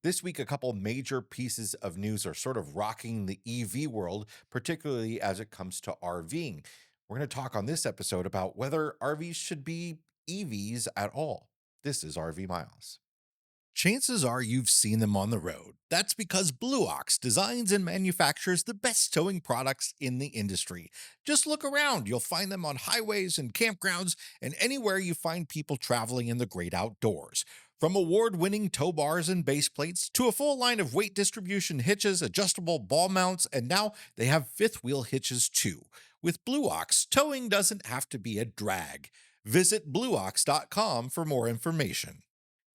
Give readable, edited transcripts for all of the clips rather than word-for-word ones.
This week, a couple major pieces of news are sort of rocking the EV world, particularly as it comes to RVing. We're going to talk on this episode about whether RVs should be EVs at all. This is RV Miles. Chances are you've seen them on the road. That's because Blue Ox designs and manufactures the best towing products in the industry. Just look around, you'll find them on highways and campgrounds and anywhere you find people traveling in the great outdoors. From award-winning tow bars and base plates to a full line of weight distribution hitches, adjustable ball mounts, and now they have fifth wheel hitches too. With Blue Ox, towing doesn't have to be a drag. Visit blueox.com for more information.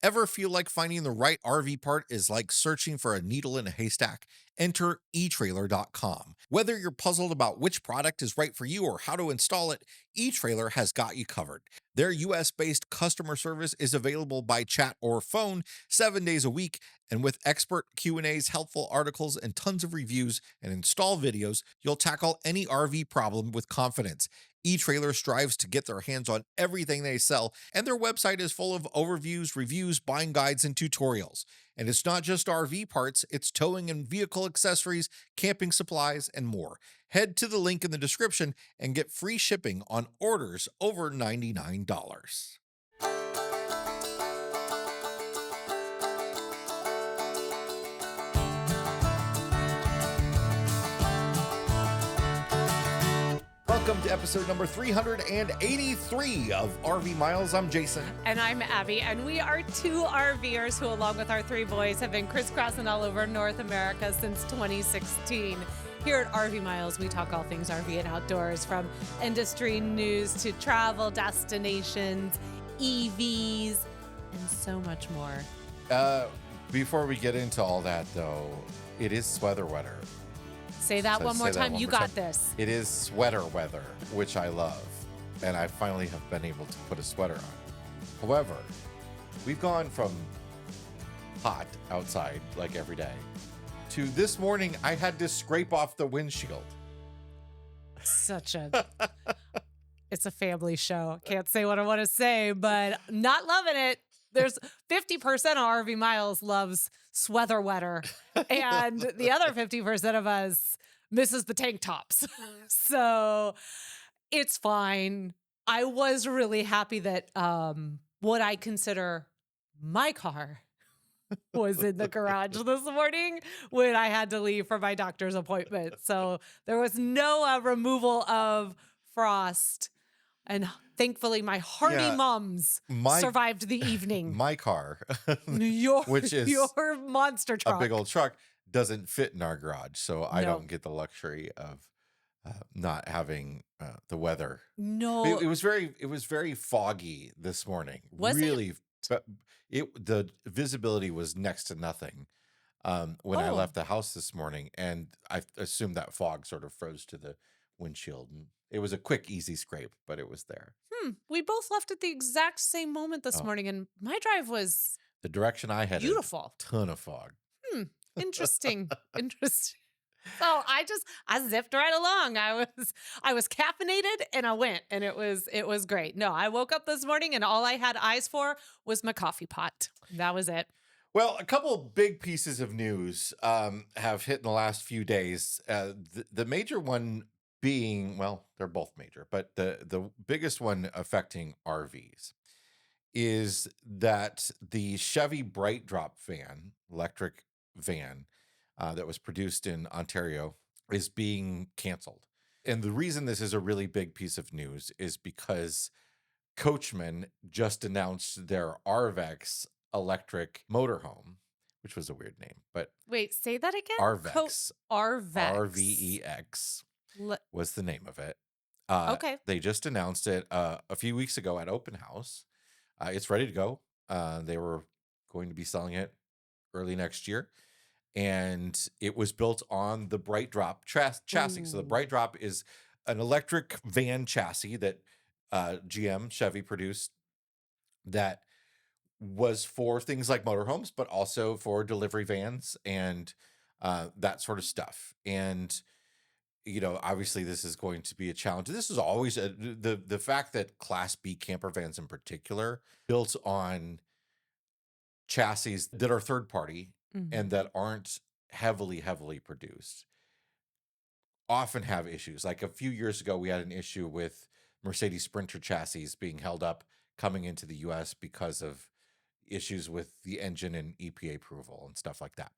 Ever feel like finding the right RV part is like searching for a needle in a haystack? Enter eTrailer.com. Whether you're puzzled about which product is right for you or how to install it, eTrailer has got you covered. Their US-based customer service is available by chat or phone 7 days a week, and with expert Q&As, helpful articles, and tons of reviews and install videos, you'll tackle any RV problem with confidence. eTrailer strives to get their hands on everything they sell, and their website is full of overviews, reviews, buying guides, and tutorials. And it's not just RV parts, it's towing and vehicle accessories, camping supplies, and more. Head to the link in the description and get free shipping on orders over $99. Welcome to episode number 383 of RV Miles. I'm Jason. And I'm Abby, and we are two RVers who, along with our three boys, have been crisscrossing all over North America since 2016. Here at RV Miles, we talk all things RV and outdoors, from industry news to travel destinations, EVs, and so much more. Before we get into all that, though, it is sweater weather. Say that one more time. You got this. It is sweater weather, which I love, and I finally have been able to put a sweater on. However, we've gone from hot outside like every day to this morning I had to scrape off the windshield. It's a family show. Can't say what I want to say, but not loving it. There's 50% of RV Miles loves sweater weather, and the other 50% of us misses the tank tops. So it's fine. I was really happy that what I consider my car was in the garage this morning when I had to leave for my doctor's appointment. So there was no removal of frost. And thankfully, my hardy mums survived the evening. My car, which is your monster truck, a big old truck, doesn't fit in our garage. So I don't get the luxury of not having the weather. No, it was very foggy this morning. Was really, but the visibility was next to nothing when I left the house this morning, and I assumed that fog sort of froze to the windshield. And it was a quick, easy scrape, but it was there. We both left at the exact same moment this morning, and my drive was the direction I headed. Beautiful. Ton of fog. Interesting. Interesting. So I zipped right along. I was caffeinated and I went, and it was great. No, I woke up this morning and all I had eyes for was my coffee pot. That was it. Well, a couple of big pieces of news have hit in the last few days. The major one being, well, they're both major, but the biggest one affecting RVs is that the Chevy Brightdrop van, electric van, that was produced in Ontario is being canceled. And the reason this is a really big piece of news is because Coachman just announced their RVEX electric motorhome, which was a weird name, but wait, say that again. RVEX. RVEX. RVEX was the name of it. Okay. They just announced it a few weeks ago at Open House. It's ready to go. They were going to be selling it early next year. And it was built on the Brightdrop chassis. Ooh. So the Brightdrop is an electric van chassis that GM Chevy produced that was for things like motorhomes, but also for delivery vans and that sort of stuff. And obviously this is going to be a challenge. This is always the fact that Class B camper vans in particular built on chassis that are third party and Mhm. that aren't heavily produced often have issues. Like a few years ago, we had an issue with Mercedes Sprinter chassis being held up coming into the US because of issues with the engine and EPA approval and stuff like that.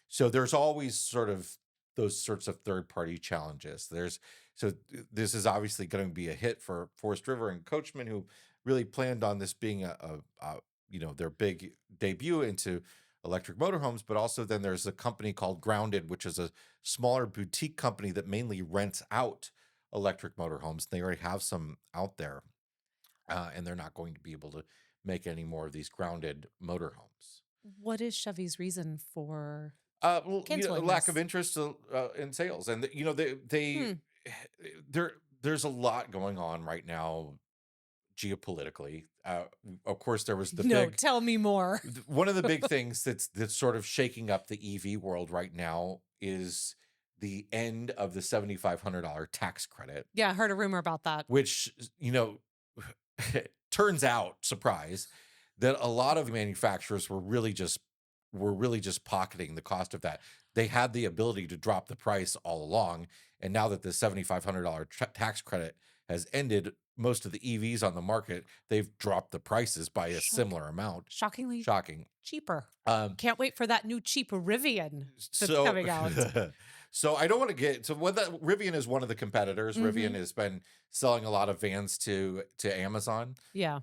So there's always sort of those sorts of third party challenges. This is obviously going to be a hit for Forest River and Coachman, who really planned on this being their big debut into electric motorhomes. But also then there's a company called Grounded, which is a smaller boutique company that mainly rents out electric motorhomes. They already have some out there, and they're not going to be able to make any more of these grounded motorhomes. What is Chevy's reason for Well, canceling lack of this? interest in sales, and they Hmm. there there's a lot going on right now geopolitically. Of course, there was No, tell me more. one of the big things that's sort of shaking up the EV world right now is the end of the $7,500 tax credit, Yeah, I heard a rumor about that. which turns out, surprise, that a lot of manufacturers were really just pocketing the cost of that. They had the ability to drop the price all along, and now that the $7,500 tax credit has ended, most of the EVs on the market, they've dropped the prices by a Shock similar amount. shockingly Shocking. cheaper. Um, Can't wait for that new cheap Rivian that's so coming out. so I don't want to get so what that Rivian is one of the competitors. Rivian Mhm. has been selling a lot of vans to Amazon. Yeah.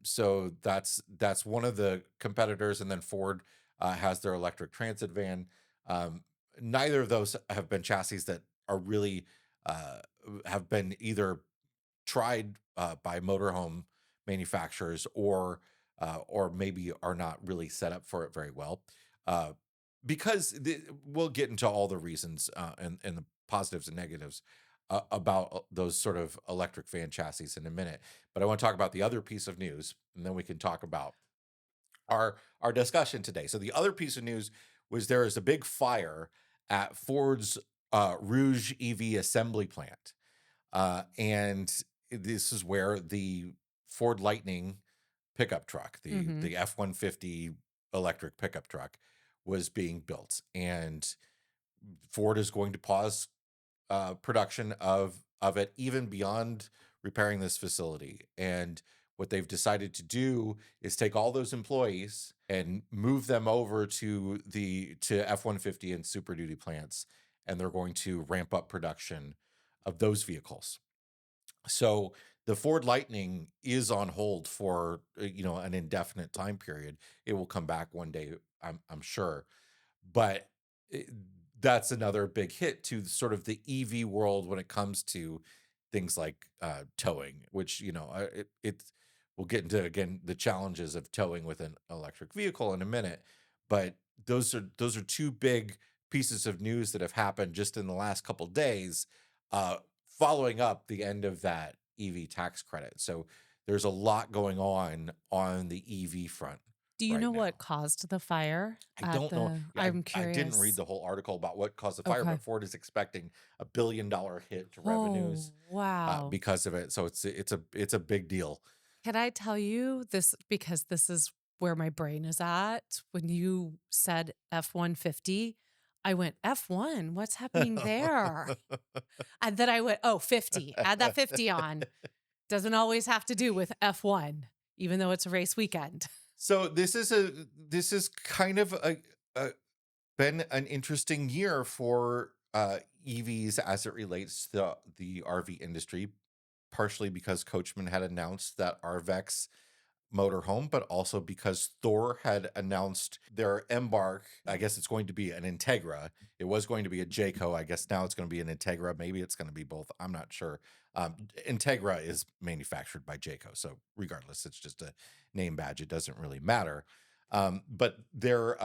So that's one of the competitors, and then Ford has their electric transit van. Um, Neither of those have been chassis that are really uh, have been either tried by motorhome manufacturers or maybe are not really set up for it very well. Uh, because we'll get into all the reasons and the positives and negatives about those sort of electric van chassis in a minute. But I want to talk about the other piece of news, and then we can talk about our discussion today. So the other piece of news was there is a big fire at Ford's Rouge EV assembly plant, and this is where the Ford Lightning pickup truck, the Mhm. the F-150 electric pickup truck, was being built, and Ford is going to pause production of it even beyond repairing this facility. And what they've decided to do is take all those employees and move them over to F-150 and Super Duty plants, and they're going to ramp up production of those vehicles. So the Ford Lightning is on hold for an indefinite time period. It will come back one day, I'm sure, but it, that's another big hit to sort of the EV world when it comes to things like towing, which we'll get into again the challenges of towing with an electric vehicle in a minute, but those are two big pieces of news that have happened just in the last couple days, uh, following up the end of that EV tax credit. So there's a lot going on the EV front Do you right know what now. caused the fire I at don't know. the Yeah, I'm I didn't read curious. the whole article about what caused the fire, Okay. but Ford is expecting $1 billion hit to Oh, revenues wow. because of it. So it's a big deal. Can I tell you this because this is where my brain is at. When you said F-150, I went, F1, what's happening there? And then I went, oh, 50. Add that 50 on. Doesn't always have to do with F1, even though it's a race weekend. So this is kind of a been an interesting year for EVs as it relates to the RV industry, partially because Coachman had announced that RVX motorhome, but also because Thor had announced their Embark. I guess it's going to be an Integra. It was going to be a Jayco. I guess now it's going to be an Integra. Maybe it's going to be both. I'm not sure. Integra is manufactured by Jayco, so regardless, it's just a name badge. It doesn't really matter. But their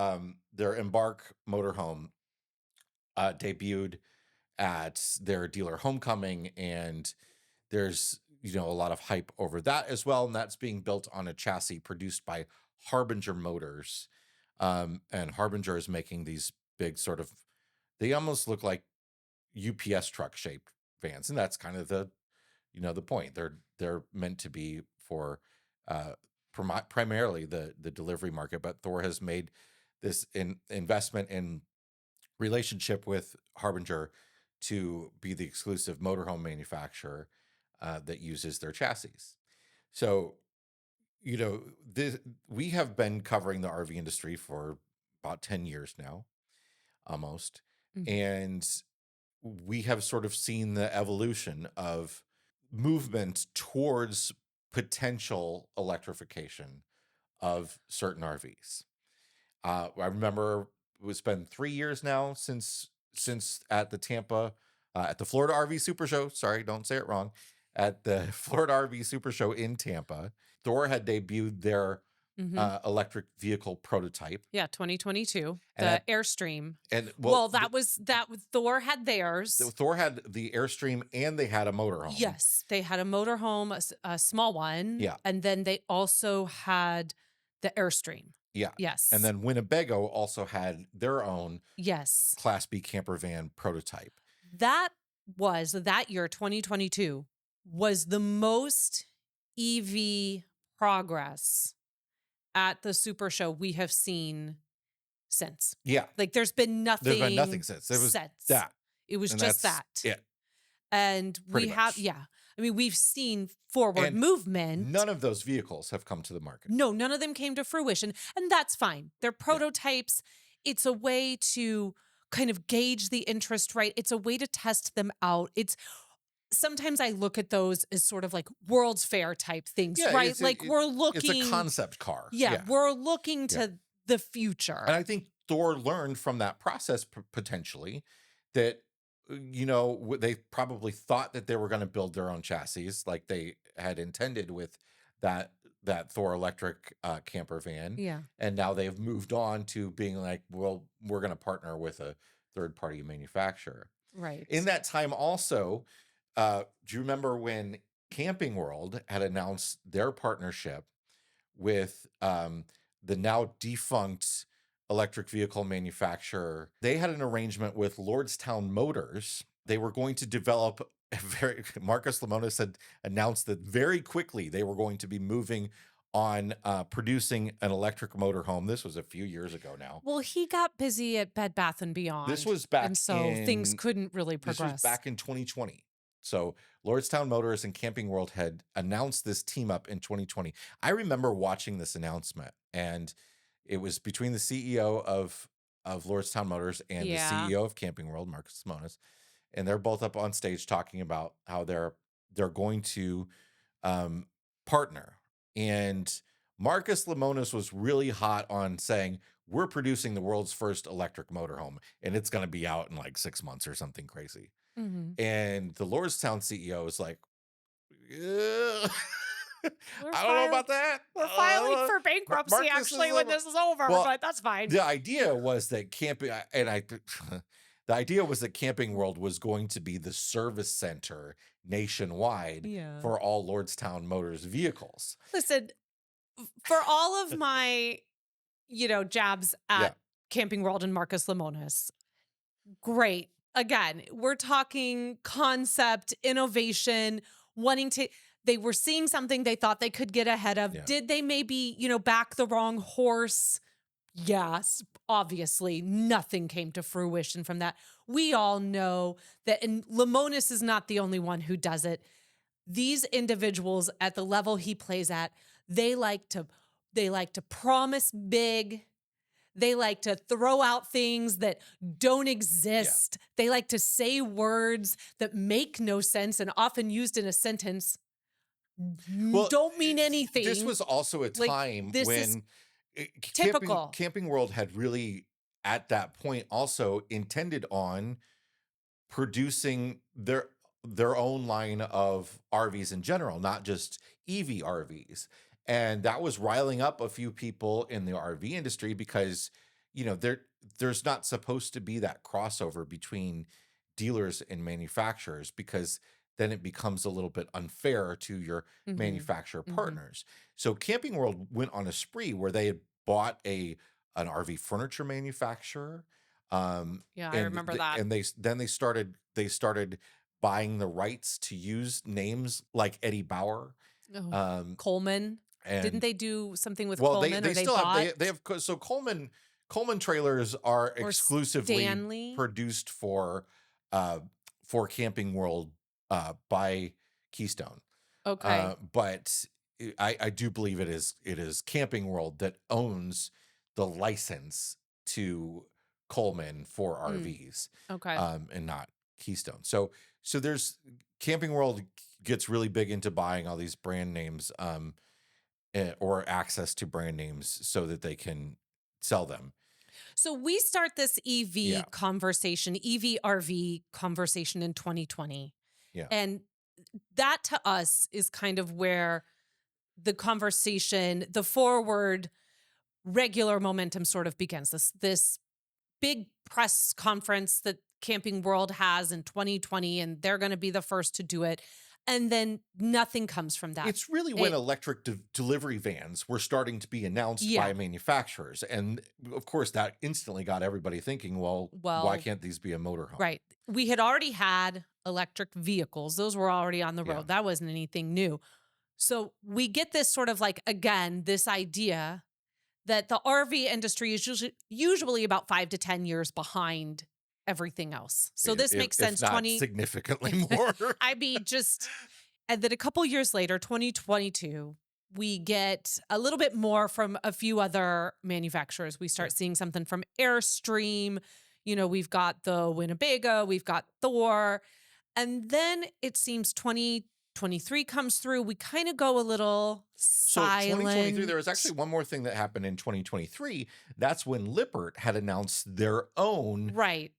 Embark motorhome debuted at their dealer homecoming, and there's a lot of hype over that as well, and that's being built on a chassis produced by Harbinger Motors. And Harbinger is making these big sort of, they almost look like UPS truck shaped vans, and that's kind of the point. They're meant to be for uh primarily the delivery market, but Thor has made investment in relationship with Harbinger to be the exclusive motorhome manufacturer that uses their chassis. So, this, we have been covering the RV industry for about 10 years now, almost. Mhm. And we have sort of seen the evolution of movement towards potential electrification of certain RVs. I remember it's been 3 years now since at the Tampa, at the Florida RV Super Show. Sorry, don't say it wrong. At the Florida RV Super Show in Tampa, Thor had debuted their Mhm. electric vehicle prototype, Yeah, 2022, and the at Airstream. and well, Well, Thor had theirs. Thor had the Airstream and they had a motorhome. Yes, they had a motorhome, a small one, Yeah, and then they also had the Airstream. yeah. And Yes. then Winnebago also had their own Yes. Class B camper van prototype. That year, 2022, was the most EV progress at the Super Show we have seen since. Yeah, Like there's been there's been nothing nothing since. There was since. that, It was and just that's that. it, And pretty we have, much. yeah. I mean, we've seen forward And movement. none of those vehicles have come to the market. No, none of them came to fruition. And that's fine. They're prototypes. It's a way to kind of gauge the interest, right? It's a way to test them out. It's sometimes I look at those as sort of like World's Fair type things, Yeah, right? Like we're it's a looking, concept car. yeah, Yeah. we're looking Yeah. to the future. And I think Thor learned from that process potentially that they probably thought that they were going to build their own chassis like they had intended with that Thor electric camper van, Yeah. and now they've moved on to being like, well, we're going to partner with a third party manufacturer. Right. In that time, also, do you remember when Camping World had announced their partnership with the now defunct electric vehicle manufacturer? They had an arrangement with Lordstown Motors. They were going to develop Marcus Lemonis had announced that very quickly they were going to be moving on producing an electric motorhome. This was a few years ago now. Well, he got busy at Bed Bath and Beyond. This was back and so things couldn't really This progress. was back in 2020. So Lordstown Motors and Camping World had announced this team up in 2020. I remember watching this announcement, and it was between the CEO of Lordstown Motors and Yeah. the CEO of Camping World, Marcus Lemonis, and they're both up on stage talking about how they're going to partner. And Marcus Lemonis was really hot on saying, we're producing the world's first electric motorhome, and it's going to be out in like 6 months or something crazy. Mhm. And the Lordstown CEO is like, "Ugh, We're I don't know fil- about that. We're filing Uh, for bankruptcy Marcus actually is when a- this is over, Well, but that's fine. The idea was that the idea was that Camping World was going to be the service center nationwide Yeah. for all Lordstown Motors vehicles. Listen, for all of my, jabs at Yeah. Camping World and Marcus Lemonis, great. Again, we're talking concept, innovation, they were seeing something they thought they could get ahead of. Yeah. Did they maybe, back the wrong horse? Yes, obviously, nothing came to fruition from that. We all know that, and Lemonis is not the only one who does it. These individuals at the level he plays at, they like to promise big. They like to throw out things that don't exist. They like to say words that make no sense and often used in a sentence don't mean anything. This was also a time this is when typical. Camping World had really, at that point, also intended on producing their own line of RVs in general, not just EV RVs. And that was riling up a few people in the RV industry because, there's not supposed to be that crossover between dealers and manufacturers, because then it becomes a little bit unfair to your Mhm. manufacturer Mhm. partners. So Camping World went on a spree where they had bought an RV furniture manufacturer. Yeah, I remember that. And they started buying the rights to use names like Eddie Bauer. Oh, Coleman. And Didn't they do something with well, Coleman? they or they still bought? have they have so Coleman Coleman trailers are or exclusively Stanley. produced uh, for Camping World by Keystone. Okay. But I do believe it is Camping World that owns the license to Coleman for Mm, RVs, okay. and not Keystone. So there's Camping World gets really big into buying all these brand names, or access to brand names so that they can sell them. So we start this Yeah, EV conversation, EV RV conversation in 2020. yeah. And that to us is kind of where the conversation, the forward regular momentum sort of begins. This big press conference that Camping World has in 2020, and they're going to be the first to do it. And then nothing comes from that. It's really when It, electric delivery vans were starting to be announced yeah, by manufacturers. And of course, that instantly got everybody thinking, well, why well, can't these be a motorhome? right. We had already had electric vehicles, those were already on the Yeah. road. That wasn't anything new. So we get this sort of like, again, this idea that the RV industry is usually about 5 to 10 years behind everything else. So this makes If sense. not significantly more. I mean, just, and then a couple years later, 2022, we get a little bit more from a few other manufacturers. We Yeah. start seeing something from Airstream. We've got the Winnebago, we've got Thor. And then it seems 2023 comes through. We kind of go a little So 2023, silent. there was actually one more thing that happened in 2023. That's when Lippert had announced their own Right.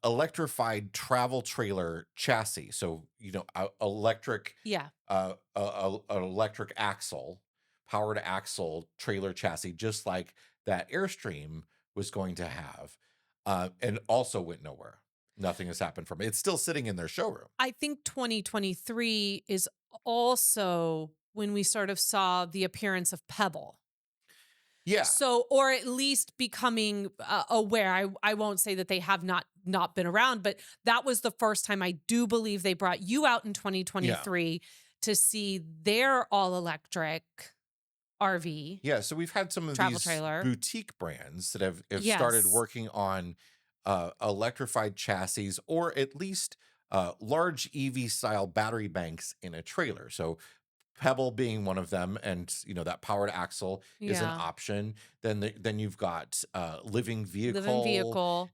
electrified travel trailer chassis. So, electric, Yeah. an electric axle, powered axle trailer chassis, just like that Airstream was going to have, and also went nowhere. Nothing has happened from it. It's still sitting in their showroom. I think 2023 is also when we sort of saw the appearance of Pebble. Yeah. So, or at least becoming aware. I won't say that they have not been around, but that was the first time I do believe they brought you out in Yeah. 2023 to see their all electric RV Yeah, so we've had some of travel these trailer. boutique brands that have started Yes. working on electrified chassis, or at least large EV style battery banks in a trailer. So Pebble being one of them, and that powered axle is an Yeah. option. Then you've got Living Living Vehicle. vehicle.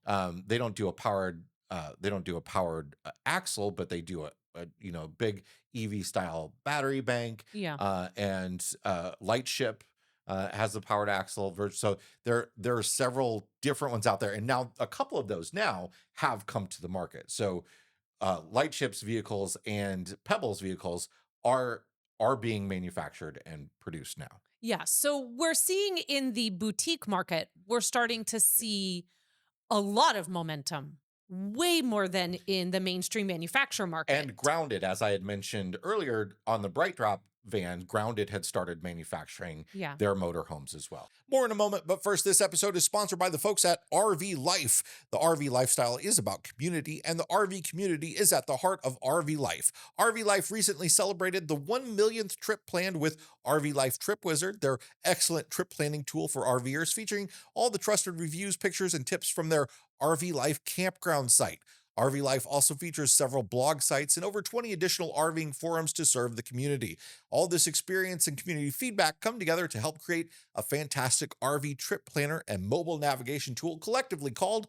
They don't do a powered axle, but they do a big EV style battery bank. Yeah. And Lightship has the powered axle. So there are several different ones out there, and now a couple of those now have come to the market. So Lightship's vehicles and Pebble's vehicles are being manufactured and produced now. Yeah. So we're seeing in the boutique market, we're starting to see a lot of momentum, way more than in the mainstream manufacturer market. And Grounded, as I had mentioned earlier on the Brightdrop van, Grounded had started manufacturing Yeah. their motorhomes as well. More in a moment, but first, this episode is sponsored by the folks at RV Life. The RV lifestyle is about community, and the RV community is at the heart of RV Life. RV Life recently celebrated the 1 millionth trip planned with RV Life Trip Wizard, their excellent trip planning tool for RVers, featuring all the trusted reviews, pictures, and tips from their RV Life campground site. RV Life also features several blog sites and over 20 additional RVing forums to serve the community. All this experience and community feedback come together to help create a fantastic RV trip planner and mobile navigation tool collectively called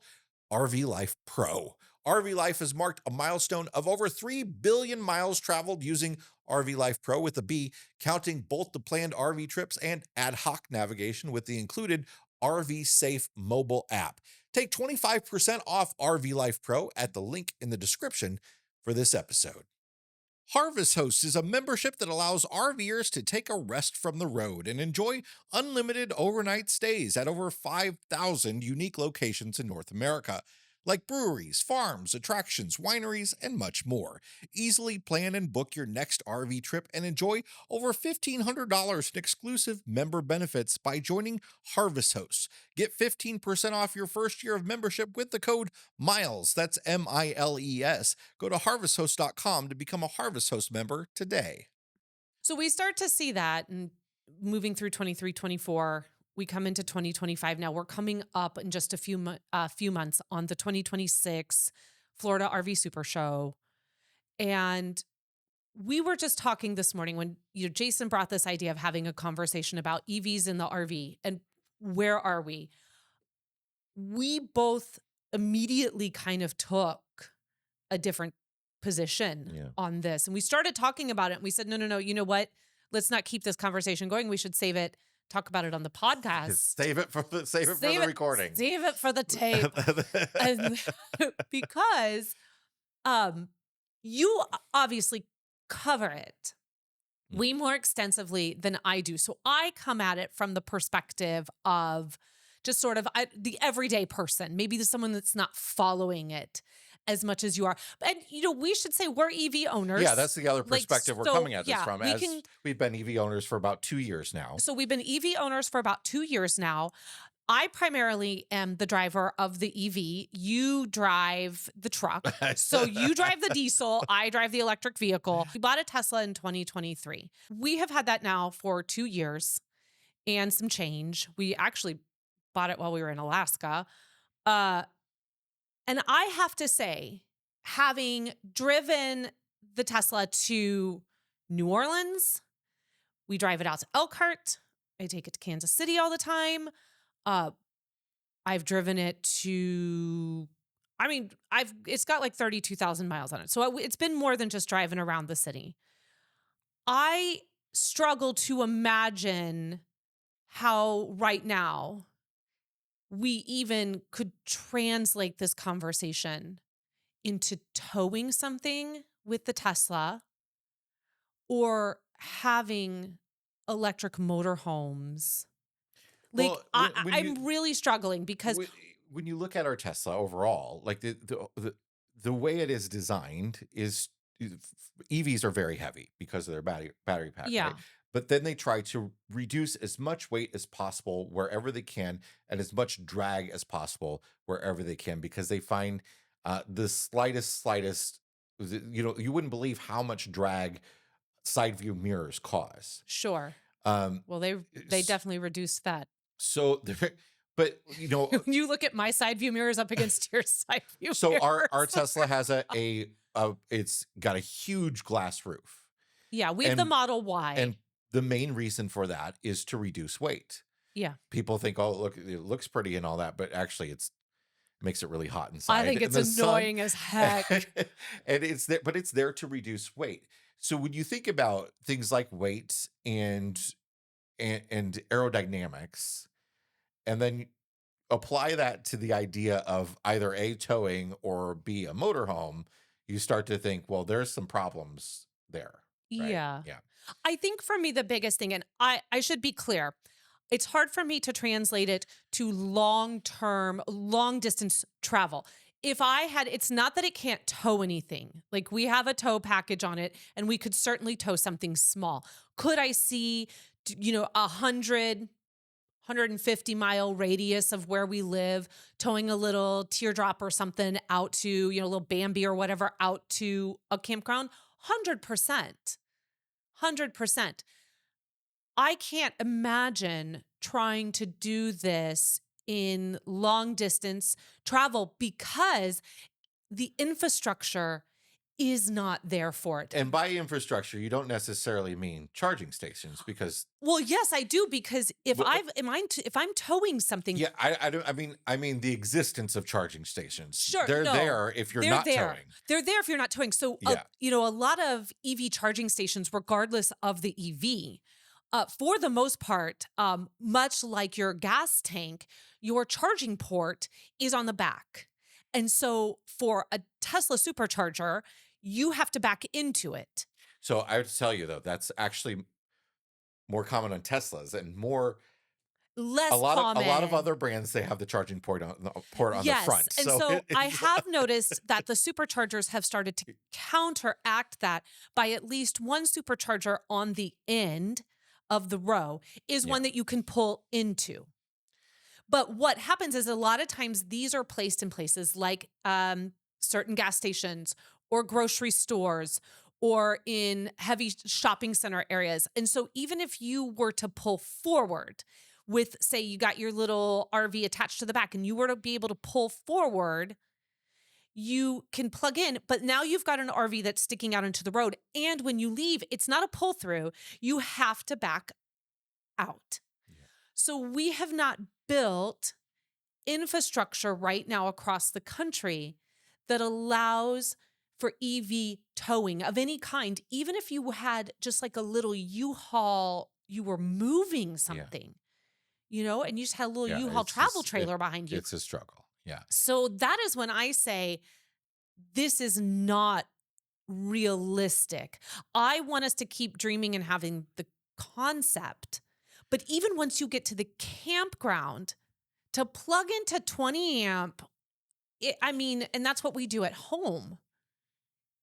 RV Life Pro. RV Life has marked a milestone of over 3 billion miles traveled using RV Life Pro with a B, counting both the planned RV trips and ad hoc navigation with the included RV Safe mobile app. Take 25% off RV Life Pro at the link in the description for this episode. Harvest Host is a membership that allows RVers to take a rest from the road and enjoy unlimited overnight stays at over 5,000 unique locations in North America, like breweries, farms, attractions, wineries, and much more. Easily plan and book your next RV trip and enjoy over $1,500 in exclusive member benefits by joining Harvest Hosts. Get 15% off your first year of membership with the code MILES. That's MILES. Go to harvesthost.com to become a Harvest Host member today. So we start to see that, and moving through 23, 24, we come into 2025 now. We're coming up in just a few months on the 2026 Florida RV Super Show. And we were just talking this morning when Jason brought this idea of having a conversation about EVs in the RV and where are we? We both immediately kind of took a different position on this. And we started talking about it and we said, no, you know what? Let's not keep this conversation going. We should save it, talk about it on the podcast. Save it for the recording. Save it for the tape. And because you obviously cover it way more extensively than I do. So I come at it from the perspective of just sort of the everyday person, maybe someone that's not following it as much as you are. And, we should say we're EV owners. Yeah, that's the other perspective we're coming at this from. We've been EV owners for about 2 years now. So we've been EV owners for about 2 years now. I primarily am the driver of the EV. You drive the truck. So you drive the diesel. I drive the electric vehicle. We bought a Tesla in 2023. We have had that now for 2 years and some change. We actually bought it while we were in Alaska. And I have to say, having driven the Tesla to New Orleans, we drive it out to Elkhart. I take it to Kansas City all the time. I've driven it to, it's got like 32,000 miles on it. So it's been more than just driving around the city. I struggle to imagine how right now we even could translate this conversation into towing something with the Tesla or having electric motorhomes. I'm really struggling because when you look at our Tesla overall, like the way it is designed is EVs are very heavy because of their battery pack. Yeah. Right? But then they try to reduce as much weight as possible wherever they can and as much drag as possible wherever they can because they find the slightest, you wouldn't believe how much drag side view mirrors cause. Sure. Well, they definitely reduced that. So, but when you look at my side view mirrors up against your side view mirrors. So our Tesla has it's got a huge glass roof. Yeah, we have the Model Y. And the main reason for that is to reduce weight. Yeah. People think, oh, look, it looks pretty and all that, but actually makes it really hot inside. I think it's annoying as heck. And it's there to reduce weight. So when you think about things like weight and aerodynamics, and then apply that to the idea of either A, towing, or B, a motorhome, you start to think, well, there's some problems there. Right? Yeah. Yeah. I think for me, the biggest thing, and I should be clear, it's hard for me to translate it to long-term, long-distance travel. It's not that it can't tow anything. Like we have a tow package on it and we could certainly tow something small. Could I see, 150 mile radius of where we live, towing a little teardrop or something out to, a little Bambi or whatever out to a campground? 100%. 100%. I can't imagine trying to do this in long distance travel because the infrastructure is not there for it. And by infrastructure, you don't necessarily mean charging stations because. Well, yes, I do because if I'm towing something. Yeah, I mean the existence of charging stations. Sure, they're there if you're not towing. They're there if you're not towing. So, a lot of EV charging stations, regardless of the EV, for the most part, much like your gas tank, your charging port is on the back. And so for a Tesla supercharger, you have to back into it. So I would tell you, though, that's actually more common on Teslas and less common. A lot of other brands, they have the charging port on the front. And so I have noticed that the superchargers have started to counteract that by at least one supercharger on the end of the row is one that you can pull into. But what happens is a lot of times these are placed in places like certain gas stations or grocery stores or in heavy shopping center areas. And so even if you were to pull forward, with, say, you got your little RV attached to the back and you were to be able to pull forward, you can plug in, but now you've got an RV that's sticking out into the road. And when you leave, it's not a pull through. You have to back out. Yeah. So we have not built infrastructure right now across the country that allows for EV towing of any kind, even if you had just like a little U-Haul, you were moving something, and you just had a little Yeah. U-Haul travel trailer behind you. It's a struggle. Yeah. So that is when I say this is not realistic. I want us to keep dreaming and having the concept. But even once you get to the campground, to plug into 20 amp, and that's what we do at home.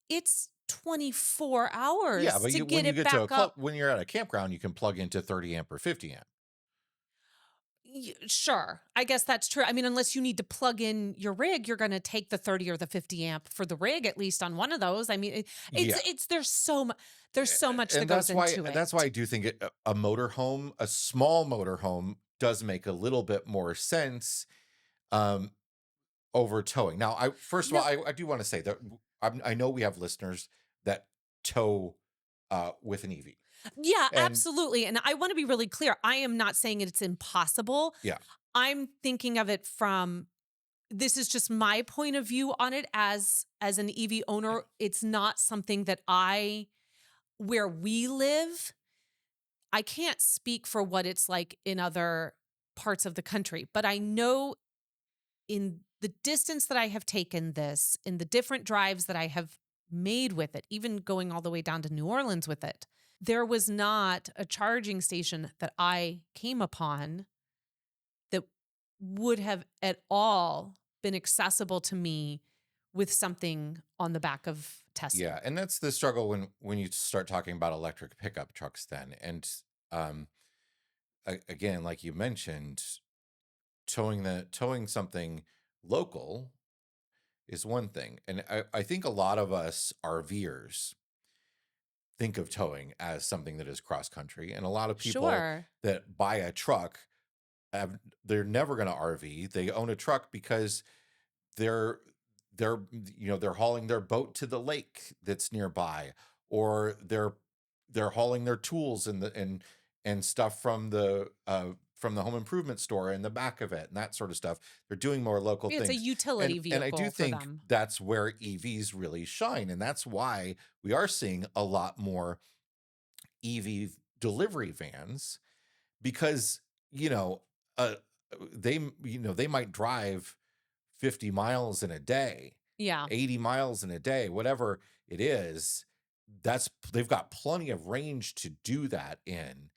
It's 24 hours Yeah, but to when get you it get to back up. when you're at a campground, you can plug into 30 amp or 50 amp. Sure. I guess that's true. I mean, unless you need to plug in your rig, you're going to take the 30 or the 50 amp for the rig, at least on one of those. I mean, Yeah. there's so much that And goes into it. that's why I do think a motorhome, a small motorhome, does make a little bit more sense um, over towing. Now, first of all, I do want to say that I know we have listeners that tow with an EV. Yeah, And absolutely. And I want to be really clear. I am not saying it's impossible. yeah, I'm thinking of it from, this is just my point of view on it as an EV owner. It's not something that where we live, I can't speak for what it's like in other parts of the country, but I know in the distance that I have taken this, in the different drives that I have made with it, even going all the way down to New Orleans with it, there was not a charging station that I came upon that would have at all been accessible to me with something on the back of Tesla. yeah, and that's the struggle when you start talking about electric pickup trucks. Then, and um, again, like you mentioned, towing something local is one thing. And I think a lot of us RVers think of towing as something that is cross country. And a lot of people Sure. that buy a truck they're never going to RV. They own a truck because they're they're hauling their boat to the lake that's nearby, or they're hauling their tools and stuff from the home improvement store in the back of it and that sort of stuff. They're doing more local It's a things. utility And I vehicle do for think them. that's where EVs really shine. And that's why we are seeing a lot more EV delivery vans because, you know, uh, they might drive 50 miles in a day, Yeah. 80 miles in a day, whatever it is. They've got plenty of range to do that in,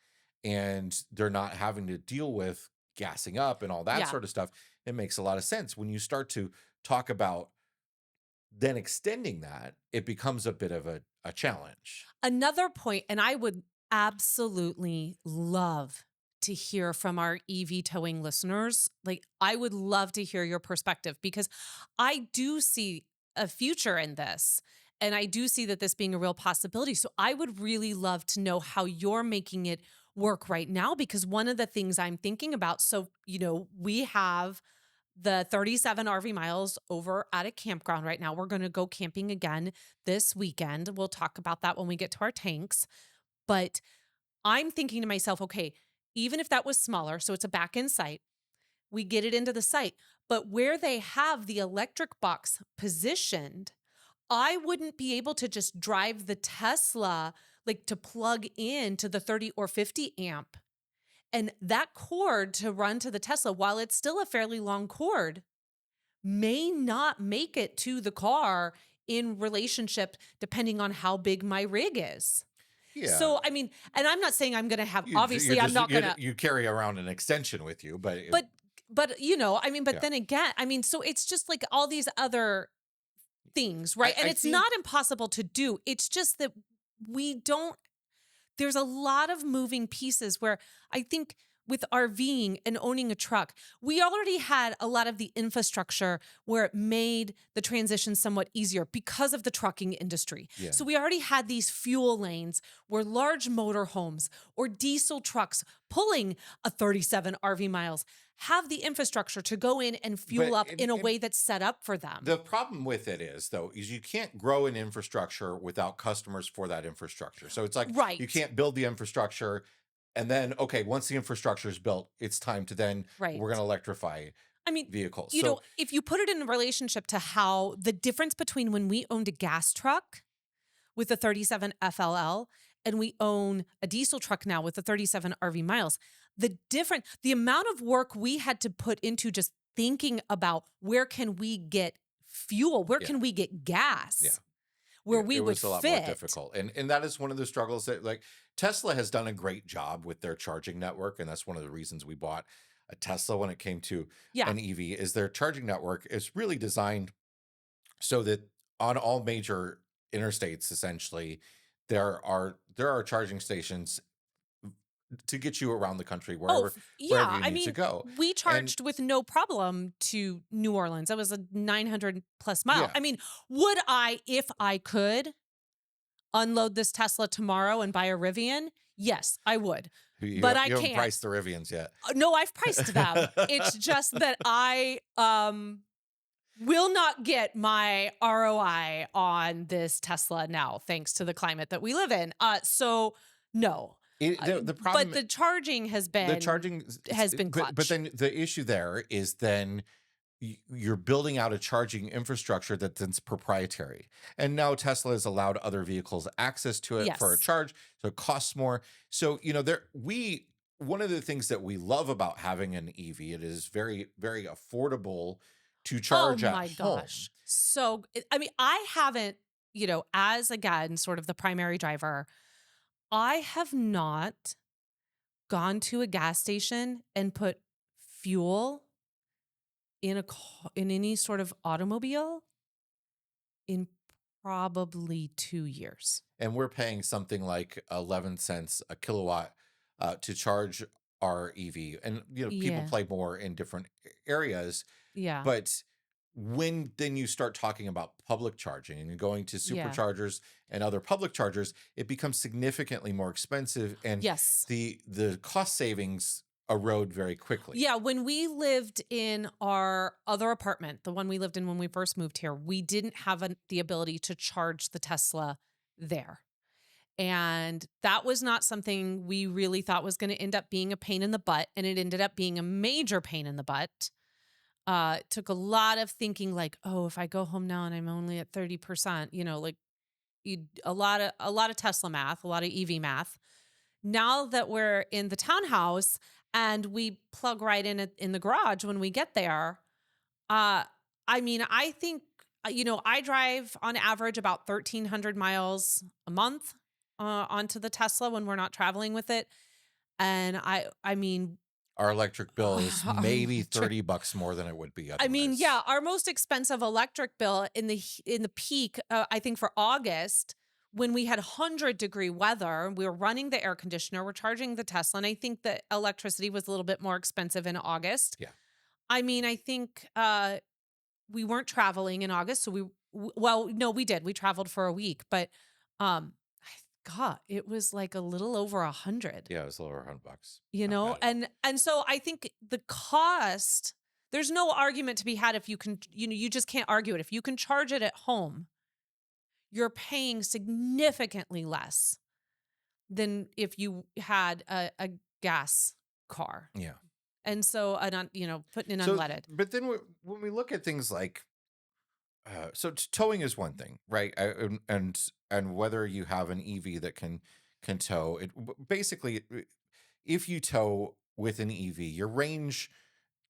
and they're not having to deal with gassing up and all that Yeah. sort of stuff. It makes a lot of sense when you start to talk about then extending that, it becomes a bit of a challenge. Another point, and I would absolutely love to hear from our EV towing listeners. Like, I would love to hear your perspective because I do see a future in this. And I do see that this being a real possibility. So I would really love to know how you're making it work right now, because one of the things I'm thinking about, so, we have the 37 RV miles over at a campground right now. We're going to go camping again this weekend. We'll talk about that when we get to our tanks. But I'm thinking to myself, okay, even if that was smaller, so it's a back end site, we get it into the site. But where they have the electric box positioned, I wouldn't be able to just drive the Tesla, like to plug in to the 30 or 50 amp. And that cord to run to the Tesla, while it's still a fairly long cord, may not make it to the car in relationship, depending on how big my rig is. Yeah. So, I mean, and I'm not saying I'm going to have, obviously, I'm not going to. You carry around an extension with you, but But but Yeah. then again, so it's just like all these other things, right? And I it's think not impossible to do. It's just that we don't, there's a lot of moving pieces where I think with RVing and owning a truck, we already had a lot of the infrastructure where it made the transition somewhat easier because of the trucking industry. Yeah. So we already had these fuel lanes where large motorhomes or diesel trucks pulling a 37 RV miles have the infrastructure to go in and fuel But up in a way that's set up for them. the problem with it is, though, is you can't grow an infrastructure without customers for that infrastructure. So it's like you Right. can't build the infrastructure and then, okay, once the infrastructure is built, it's time to then we're going Right. to electrify I mean, vehicles. you know, So if you put it in relationship to how the difference between when we owned a gas truck with a 37 FLL and we own a diesel truck now with a 37 RV miles, the amount of work we had to put into just thinking about where can we get fuel, where yeah, can we get gas, yeah. where we It would was a lot more fit. difficult. And that is one of the struggles that, like, Tesla has done a great job with their charging network. And that's one of the reasons we bought a Tesla when it came to Yeah. an EV is their charging network is really designed so that on all major interstates, essentially, there are charging stations to get you around the country Oh, wherever yeah. you I need to mean, go. we And charged with no problem to New Orleans. That was a 900 plus mile. yeah, I mean, would I, if I could, unload this Tesla tomorrow and buy a Rivian? Yes, I would. But I you haven't can't. priced the Rivians yet. No, I've priced them. It's just that I will not get my ROI on this Tesla now, thanks to the climate that we live in. So no. The But problem, the charging the charging, has been but clutch. then the issue there is then you're building out a charging infrastructure that's proprietary. And now Tesla has allowed other vehicles access to it for a Yes. charge, so it costs more. So, one of the things that we love about having an EV, it is very, very affordable to Oh charge at my home. gosh. So, I mean, I haven't, as again, sort of the primary driver, I have not gone to a gas station and put fuel in any sort of automobile in probably 2 years. And we're paying something like 11 cents a kilowatt to charge our EV. And, people Yeah. play more in different areas. Yeah. But when then you start talking about public charging and going to Yeah. superchargers and other public chargers, it becomes significantly more expensive, and Yes. the cost savings erode very quickly. Yeah, when we lived in our other apartment, the one we lived in when we first moved here, we didn't have the ability to charge the Tesla there. And that was not something we really thought was going to end up being a pain in the butt. And it ended up being a major pain in the butt. It took a lot of thinking like, oh, if I go home now and I'm only at 30%, like a lot of Tesla math, a lot of EV math. Now that we're in the townhouse and we plug right in the garage when we get there, uh, I mean, I think I drive on average about 1,300 miles a month onto the Tesla when we're not traveling with it, and I mean, Our electric bill is our maybe electric. $30 more than it would be I mean, otherwise. yeah, our most expensive electric bill in the peak, I think for August, when we had 100-degree weather, we were running the air conditioner, we're charging the Tesla, and I think that electricity was a little bit more expensive in August. Yeah. I mean, I think we weren't traveling in August, so well, no, we did. We traveled for a week, but God, it was like a little over 100. Yeah, it was a little over $100. Not bad at all. And so I think the cost, there's no argument to be had if you can, you just can't argue it. If you can charge it at home, you're paying significantly less than if you had a gas car. Yeah. And so, putting in So, unleaded. but then when we look at things like, so towing is one thing, right? And whether you have an EV that can tow it, basically, if you tow with an EV, your range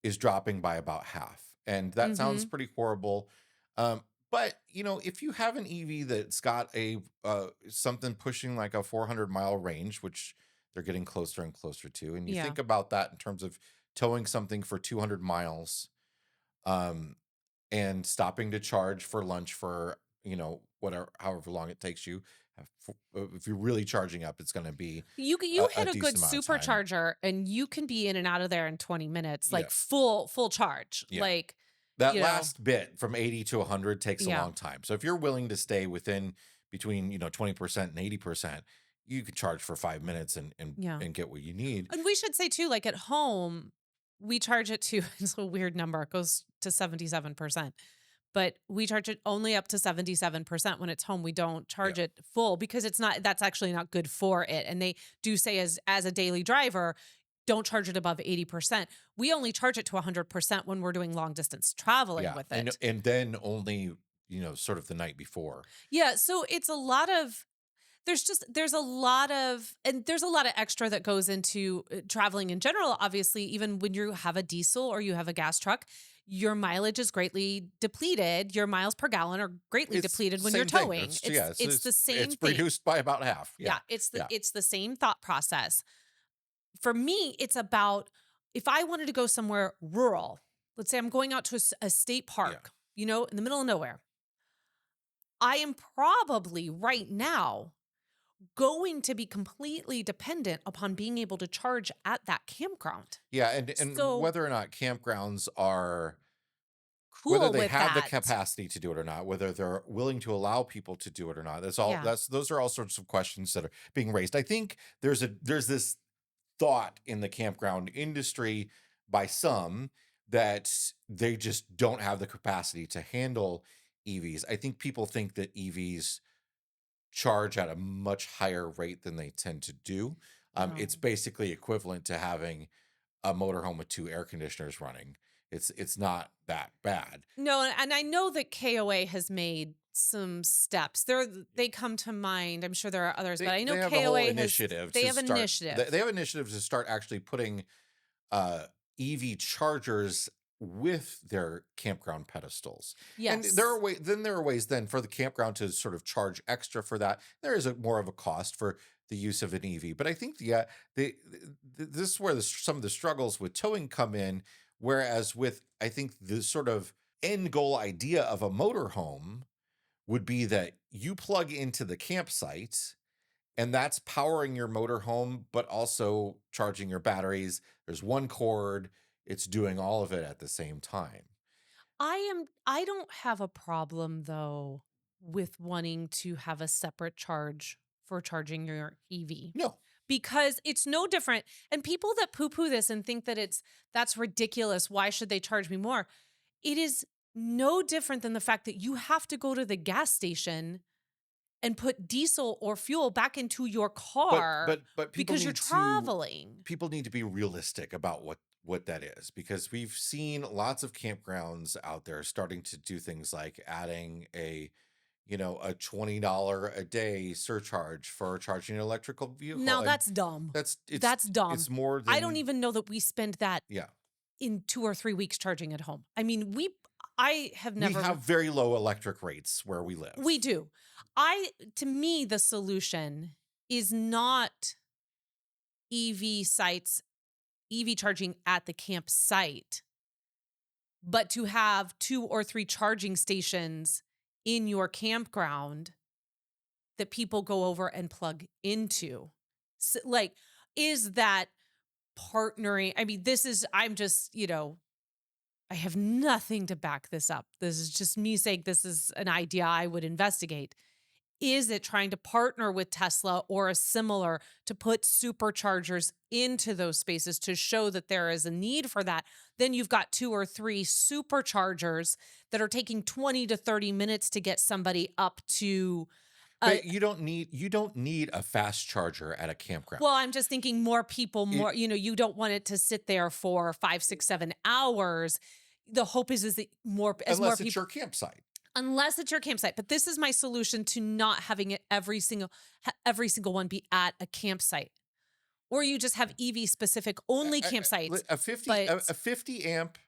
is dropping by about half, and that sounds Mm-hmm. pretty horrible. Um, but if you have an EV that's got a something pushing like a 400-mile range, which they're getting closer and closer to, and you Yeah. think about that in terms of towing something for 200 miles, um, and stopping to charge for lunch for whatever, however long it takes you. If you're really charging up, it's going to be You a hit a good decent amount of time. supercharger and you can be in and out of there in 20 minutes, Yeah. like full charge. Yeah. Like, That you know, last bit from 80 to 100 takes a yeah. long time. So if you're willing to stay within between, 20% and 80%, you could charge for 5 minutes Yeah. and get what you need. And we should say too, like at home, we charge it to it's a weird number. It goes to 77%. But we charge it only up to 77% when it's home. We don't charge Yeah. it full because that's actually not good for it. And they do say as a daily driver, don't charge it above 80%. We only charge it to 100% when we're doing long distance traveling Yeah. with it. And then only, sort of the night before. Yeah, so it's a lot of there's a lot of extra that goes into traveling in general. Obviously, even when you have a diesel or you have a gas truck, your mileage is greatly depleted. Your miles per gallon are greatly depleted when you're same thing. towing. It's the same It's thing. reduced by about half. Yeah, it's the same thought process. For me, it's about if I wanted to go somewhere rural, let's say I'm going out to a state park, in the middle of nowhere. I am probably right now going to be completely dependent upon being able to charge at that campground. Yeah, and So whether or not campgrounds are cool whether they with have the that. capacity to do it or not, whether they're willing to allow people to do it or not. Yeah. Those are all sorts of questions that are being raised. I think there's this thought in the campground industry by some that they just don't have the capacity to handle EVs. I think people think that EVs charge at a much higher rate than they tend to do. It's No. basically equivalent to having a motorhome with 2 air conditioners running. It's not that bad. No, and I know that KOA has made some steps. They come to mind. I'm sure there are others, but I know They have a whole KOA initiative. they to have an start, initiative. They have initiatives to start actually putting EV chargers with their campground pedestals. And Yes. there are ways then for the campground to sort of charge extra for that. There is more of a cost for the use of an EV. But I think this is where some of the struggles with towing come in. Whereas with, I think, the sort of end goal idea of a motorhome would be that you plug into the campsite and that's powering your motorhome, but also charging your batteries. There's one cord, it's doing all of it at the same time. I don't have a problem though with wanting to have a separate charge for charging your EV. No. Because it's no different. And people that poo-poo this and think that that's ridiculous. Why should they charge me more? It is no different than the fact that you have to go to the gas station and put diesel or fuel back into your car But because you're traveling. People need to be realistic about what that is, because we've seen lots of campgrounds out there starting to do things like adding a $20 a day surcharge for charging an electrical vehicle. Now And that's dumb. That's That's dumb. It's more than I don't even know that we spend that Yeah. in 2 or 3 weeks charging at home. I mean, I have never. We have very low electric rates where we live. We do. To me, the solution is not EV sites, EV charging at the campsite, but to have 2 or 3 charging stations in your campground that people go over and plug into. So, is that partnering? I mean, I'm just, I have nothing to back this up. This is just me saying this is an idea I would investigate. Is it trying to partner with Tesla or a similar to put superchargers into those spaces to show that there is a need for that? Then you've got 2 or 3 superchargers that are taking 20 to 30 minutes to get somebody up to. But you don't need a fast charger at a campground. Well, I'm just thinking more people, you don't want it to sit there for 5, 6, 7 hours. The hope is that unless it's your campsite. Unless it's your campsite. But this is my solution to not having it every single one be at a campsite. Or you just have EV specific only campsites. A 50 amp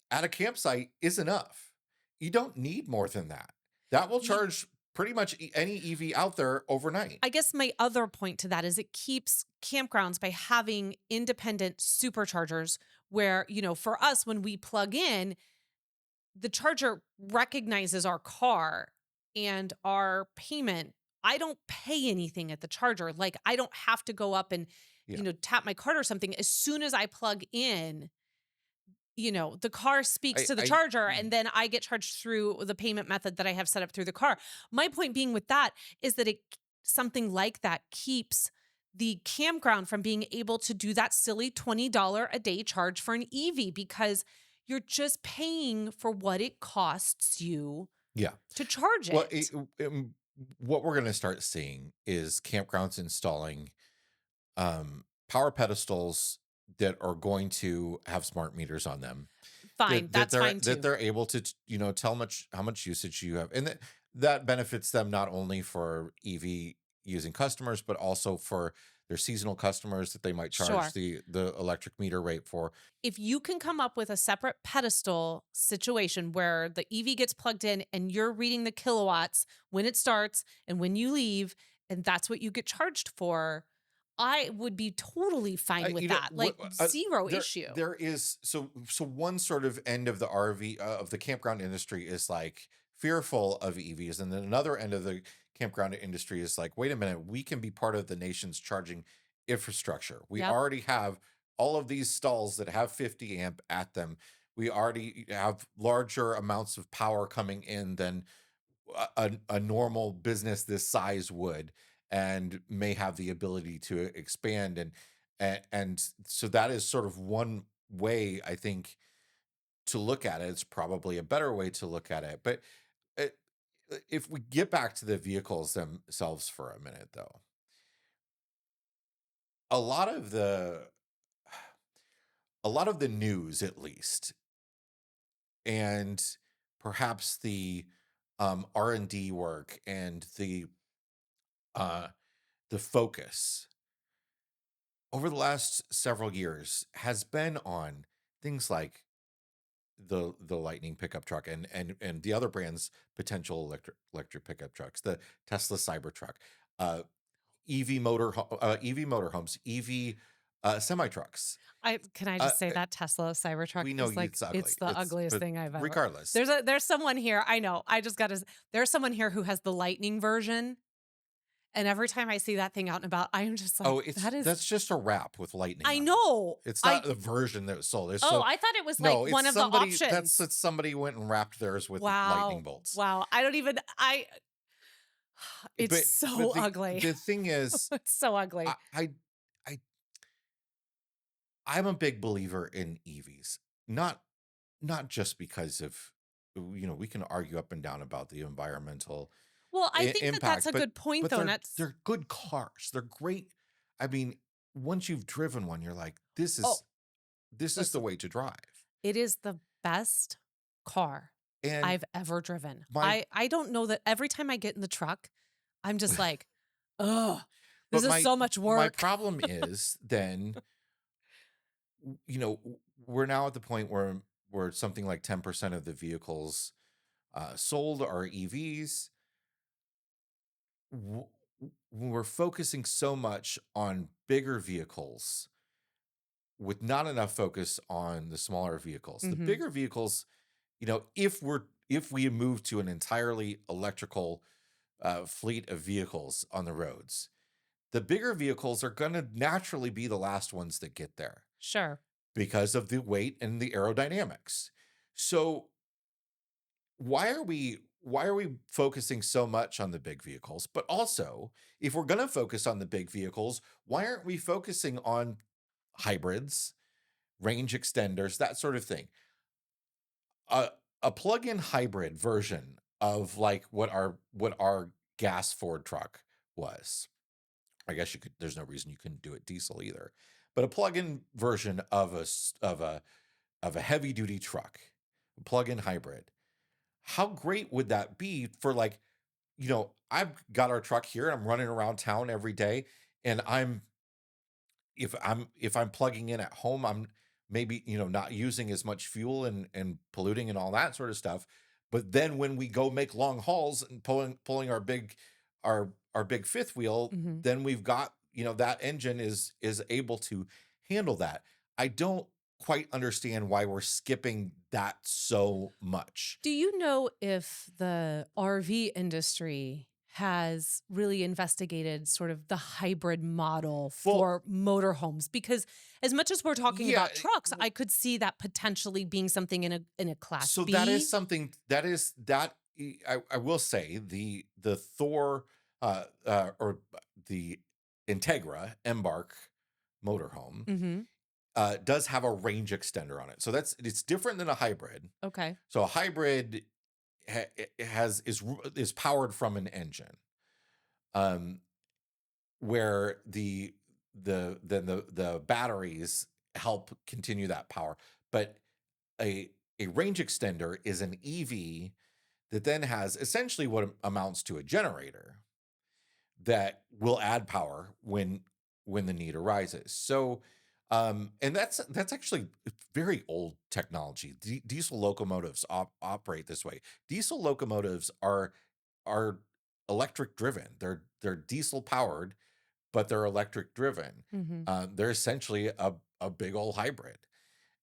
at a campsite is enough. You don't need more than that. That will charge pretty much any EV out there overnight. I guess my other point to that is it keeps campgrounds by having independent superchargers where, for us, when we plug in, the charger recognizes our car and our payment, I don't pay anything at the charger. Like I don't have to go up and, Yeah. tap my card or something. As soon as I plug in, the car speaks to the I charger and then I get charged through the payment method that I have set up through the car. My point being with that is that something like that keeps the campground from being able to do that silly $20 a day charge for an EV because you're just paying for what it costs you yeah. to charge Well, it. what we're going to start seeing is campgrounds installing power pedestals that are going to have smart meters on them. Fine, That that's they're fine that too. they're able to tell how much usage you have, and that benefits them not only for EV using customers, but also for their seasonal customers that they might charge Sure. the electric meter rate for. If you can come up with a separate pedestal situation where the EV gets plugged in and you're reading the kilowatts when it starts and when you leave, and that's what you get charged for, I would be totally fine with that. Like zero issue. There is one sort of end of the RV of the campground industry is like fearful of EVs, and then another end of the campground industry is like, wait a minute, we can be part of the nation's charging infrastructure. We Yep. already have all of these stalls that have 50 amp at them. We already have larger amounts of power coming in than a normal business this size would, and may have the ability to expand, and so that is sort of one way I think to look at it. It's probably a better way to look at it, but it, if we get back to the vehicles themselves for a minute though, a lot of the a lot of the news at least, and perhaps the R&D work and uh the focus over the last several years has been on things like the Lightning pickup truck, and the other brands potential electric pickup trucks, the Tesla Cybertruck, uh EV motorhomes, EV semi trucks. I can I uh just say that Tesla Cybertruck we know is like it's ugly, it's the it's ugliest but thing I've ever. regardless. There's someone here. I know. I just got to. There's someone here who has the Lightning version, and every time I see that thing out and about, I am just like, Oh, it's that is. that's just a wrap with lightning I on it. know. It's not the version that was sold. It's Oh, so I thought it was like no, one it's of the somebody options. it's somebody went and wrapped theirs with lightning Wow. bolts. Wow. I don't even. It's But so ugly. the thing is, It's so I ugly. I I I'm a big believer in EVs. Not not just because of, we can argue up and down about the environmental Well, I think that that's impact, a good point, but though. And that's. they're good cars. They're great. I mean, once you've driven one, you're like, Oh, this is the listen. way to drive. It is the best car And I've ever driven. my I don't know that every time I get in the truck, I'm just like, "Ugh, this but is so much my work." problem is then, we're now at the point where something like 10% of the vehicles sold are EVs. W- when we're focusing so much on bigger vehicles with not enough focus on the smaller vehicles. The Mhm. bigger vehicles, if we move to an entirely electrical fleet of vehicles on the roads, the bigger vehicles are going to naturally be the last ones that get there Sure. because of the weight and the aerodynamics. So why are we focusing so much on the big vehicles? But also, if we're going to focus on the big vehicles, why aren't we focusing on hybrids, range extenders, that sort of thing? A a plug-in hybrid version of like what our gas Ford truck was. I guess you could. There's no reason you couldn't do it diesel either. But a plug-in version of a heavy duty truck, a plug-in hybrid. How great would that be for, like, I've got our truck here and I'm running around town every day, and if I'm plugging in at home, I'm maybe, not using as much fuel and polluting and all that sort of stuff. But then when we go make long hauls and pulling our big fifth wheel, Mhm. then we've got, that engine is able to handle that. I don't quite understand why we're skipping that so much. Do you know if the RV industry has really investigated sort of the hybrid model Well, for motorhomes? Because as much as we're talking yeah. about trucks, I could see that potentially being something in a class So that is B. something I will say the Thor or the Integra Embark motorhome Mm-hmm. does have a range extender on it. So it's different than a hybrid. Okay. So a hybrid is powered from an engine, um, where the batteries help continue that power. But a a range extender is an EV that then has essentially what amounts to a generator that will add power when the need arises. So, and that's actually very old technology. Diesel locomotives operate this way. Diesel locomotives are electric driven. They're diesel powered, but they're electric driven. Mm-hmm. They're essentially a big old hybrid.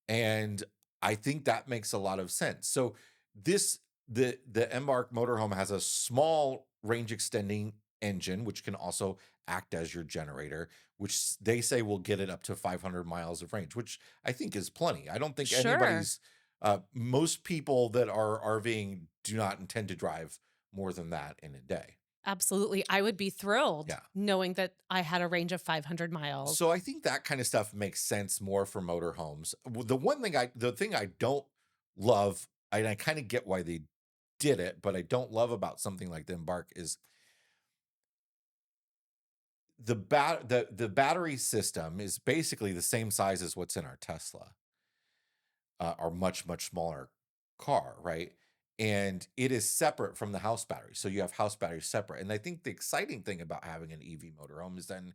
And I think that makes a lot of sense. So this the Embark motorhome has a small range extending engine, which can also act as your generator, which they say will get it up to 500 miles of range, which I think is plenty. I don't think Sure. most people that are RVing do not intend to drive more than that in a day. Absolutely. I would be thrilled Yeah. knowing that I had a range of 500 miles. So I think that kind of stuff makes sense more for motorhomes. The thing I don't love, and I kind of get why they did it, but I don't love about something like the Embark is the battery system is basically the same size as what's in our Tesla, our much smaller car, right? And it is separate from the house battery, so you have house batteries separate. And I think the exciting thing about having an EV motorhome is then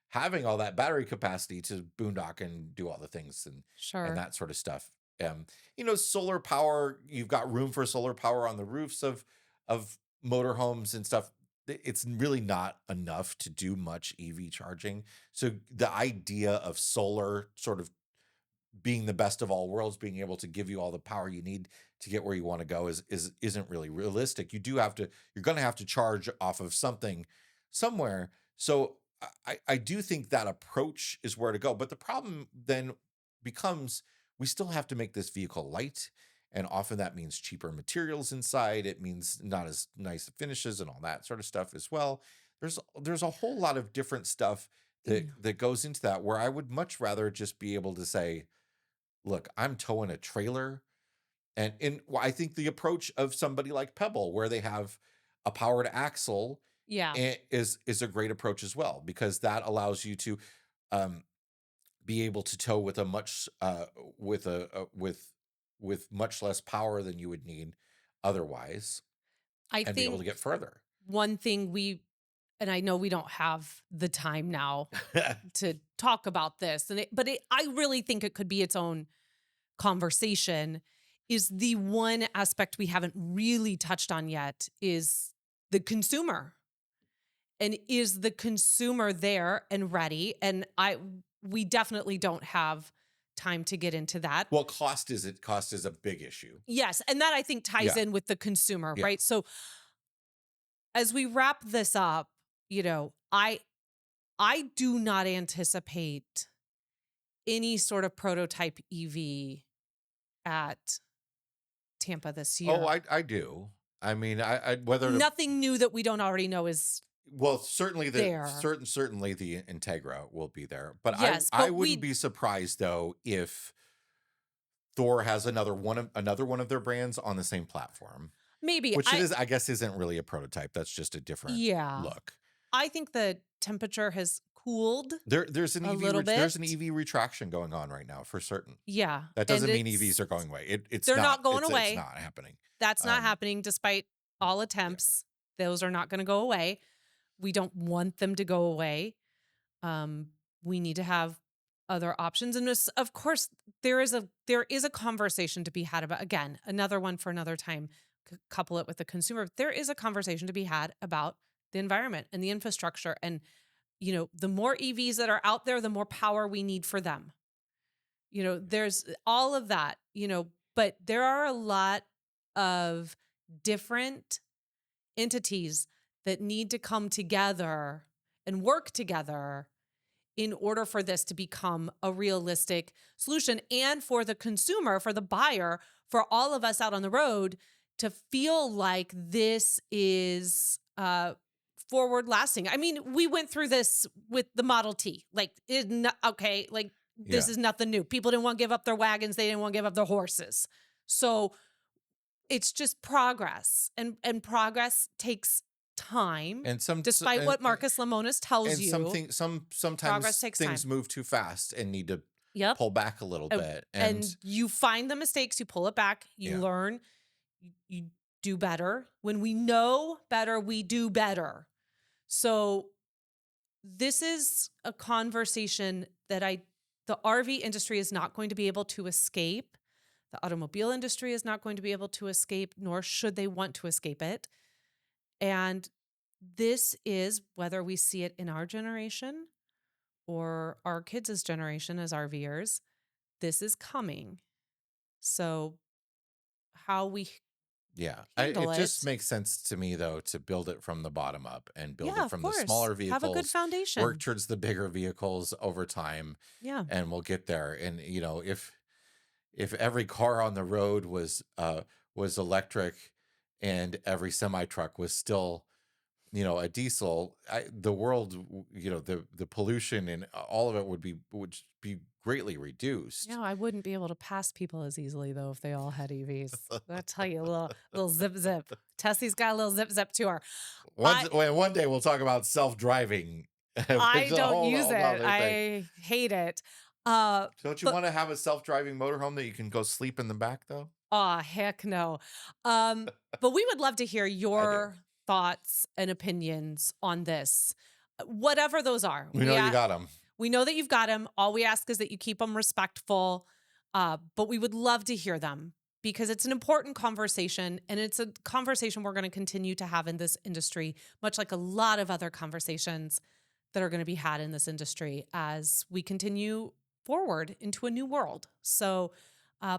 having all that battery capacity to boondock and do all the things and Sure. that sort of stuff. Um, solar power, you've got room for solar power on the roofs of motorhomes and stuff. It's really not enough to do much EV charging. So the idea of solar sort of being the best of all worlds, being able to give you all the power you need to get where you want to go isn't really realistic. You're going to have to charge off of something somewhere. So I do think that approach is where to go. But the problem then becomes we still have to make this vehicle light. And often that means cheaper materials inside. It means not as nice finishes and all that sort of stuff as well. There's a whole lot of different stuff Yeah. that goes into that where I would much rather just be able to say, look, I'm towing a trailer. I think the approach of somebody like Pebble, where they have a powered axle, Yeah. is a great approach as well, because that allows you to um, be able to tow with a much with much less power than you would need otherwise, I and be able think to get further. one thing and I know we don't have the time now to talk about this, but I really think it could be its own conversation, is the one aspect we haven't really touched on yet is the consumer. And is the consumer there and ready? And we definitely don't have time to get into that. Well, cost is a big issue. Yes, and that I think ties Yeah, in with the consumer, yeah. right? So as we wrap this up, I do not anticipate any sort of prototype EV at Tampa this Oh, year. I do. I mean, I whether to Nothing new that we don't already know is well, certainly there. certainly the Integra will be there, but Yes, I but wouldn't be surprised though if Thor has another one of their brands on the same platform, maybe which it is, I guess, isn't really a prototype. That's just a different yeah. look. I think the temperature has cooled There's a little bit. there's an EV retraction going on right now for certain. Yeah, That and doesn't mean EVs are going away. they're not going It's away. not happening. That's not Um, happening despite all yeah. attempts. Those are not going to go away. We don't want them to go away. We need to have other options, and of course, there is a conversation to be had about, again, another one for another time. Couple it with the consumer. There is a conversation to be had about the environment and the infrastructure, and the more EVs that are out there, the more power we need for them. There's all of that, but there are a lot of different entities that need to come together and work together in order for this to become a realistic solution, and for the consumer, for the buyer, for all of us out on the road to feel like this is forward lasting. I mean, we went through this with the Model T. Like, this is nothing new. People didn't want to give up their wagons. They didn't want to give up their horses. So it's just progress, and progress takes time. And despite what Marcus Lemonis tells you, sometimes progress takes things time. move too fast and need to Yep. pull back a little bit. And you find the mistakes, you pull it back, you learn, you do better. When we know better, we do better. So this is a conversation that the RV industry is not going to be able to escape. The automobile industry is not going to be able to escape, nor should they want to escape it. And this is, whether we see it in our generation or our kids' generation as RVers, this is coming. So how we handle it just makes sense to me, though, to build it from the bottom up and build it from the smaller vehicles. Have a good foundation. Work towards the bigger vehicles over time. Yeah. And we'll get there. And, if every car on the road was electric and every semi truck was still, a diesel, the world, the pollution and all of it would be greatly reduced. I wouldn't be able to pass people as easily, though, if they all had EVs. I'll tell you, a little zip zip. Tessie's got a little zip zip to her. One day we'll talk about self-driving. I don't use it. I hate it. Don't you want to have a self-driving motorhome that you can go sleep in the back, though? Oh, heck no. But we would love to hear your thoughts and opinions on this, whatever those are. We know you got them. We know that you've got them. All we ask is that you keep them respectful, but we would love to hear them, because it's an important conversation, and it's a conversation we're going to continue to have in this industry, much like a lot of other conversations that are going to be had in this industry as we continue forward into a new world. So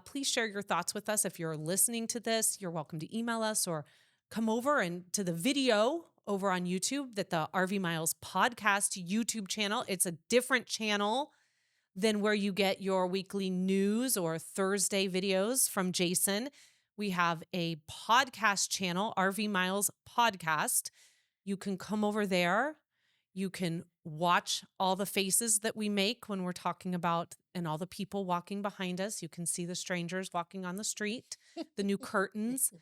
please share your thoughts with us. If you're listening to this, you're welcome to email us or come over and to the video over on YouTube, that the RV Miles podcast YouTube channel. It's a different channel than where you get your weekly news or Thursday videos from Jason. We have a podcast channel, RV Miles Podcast. You can come over there. You can watch all the faces that we make when we're talking about, and all the people walking behind us. You can see the strangers walking on the street, the new curtains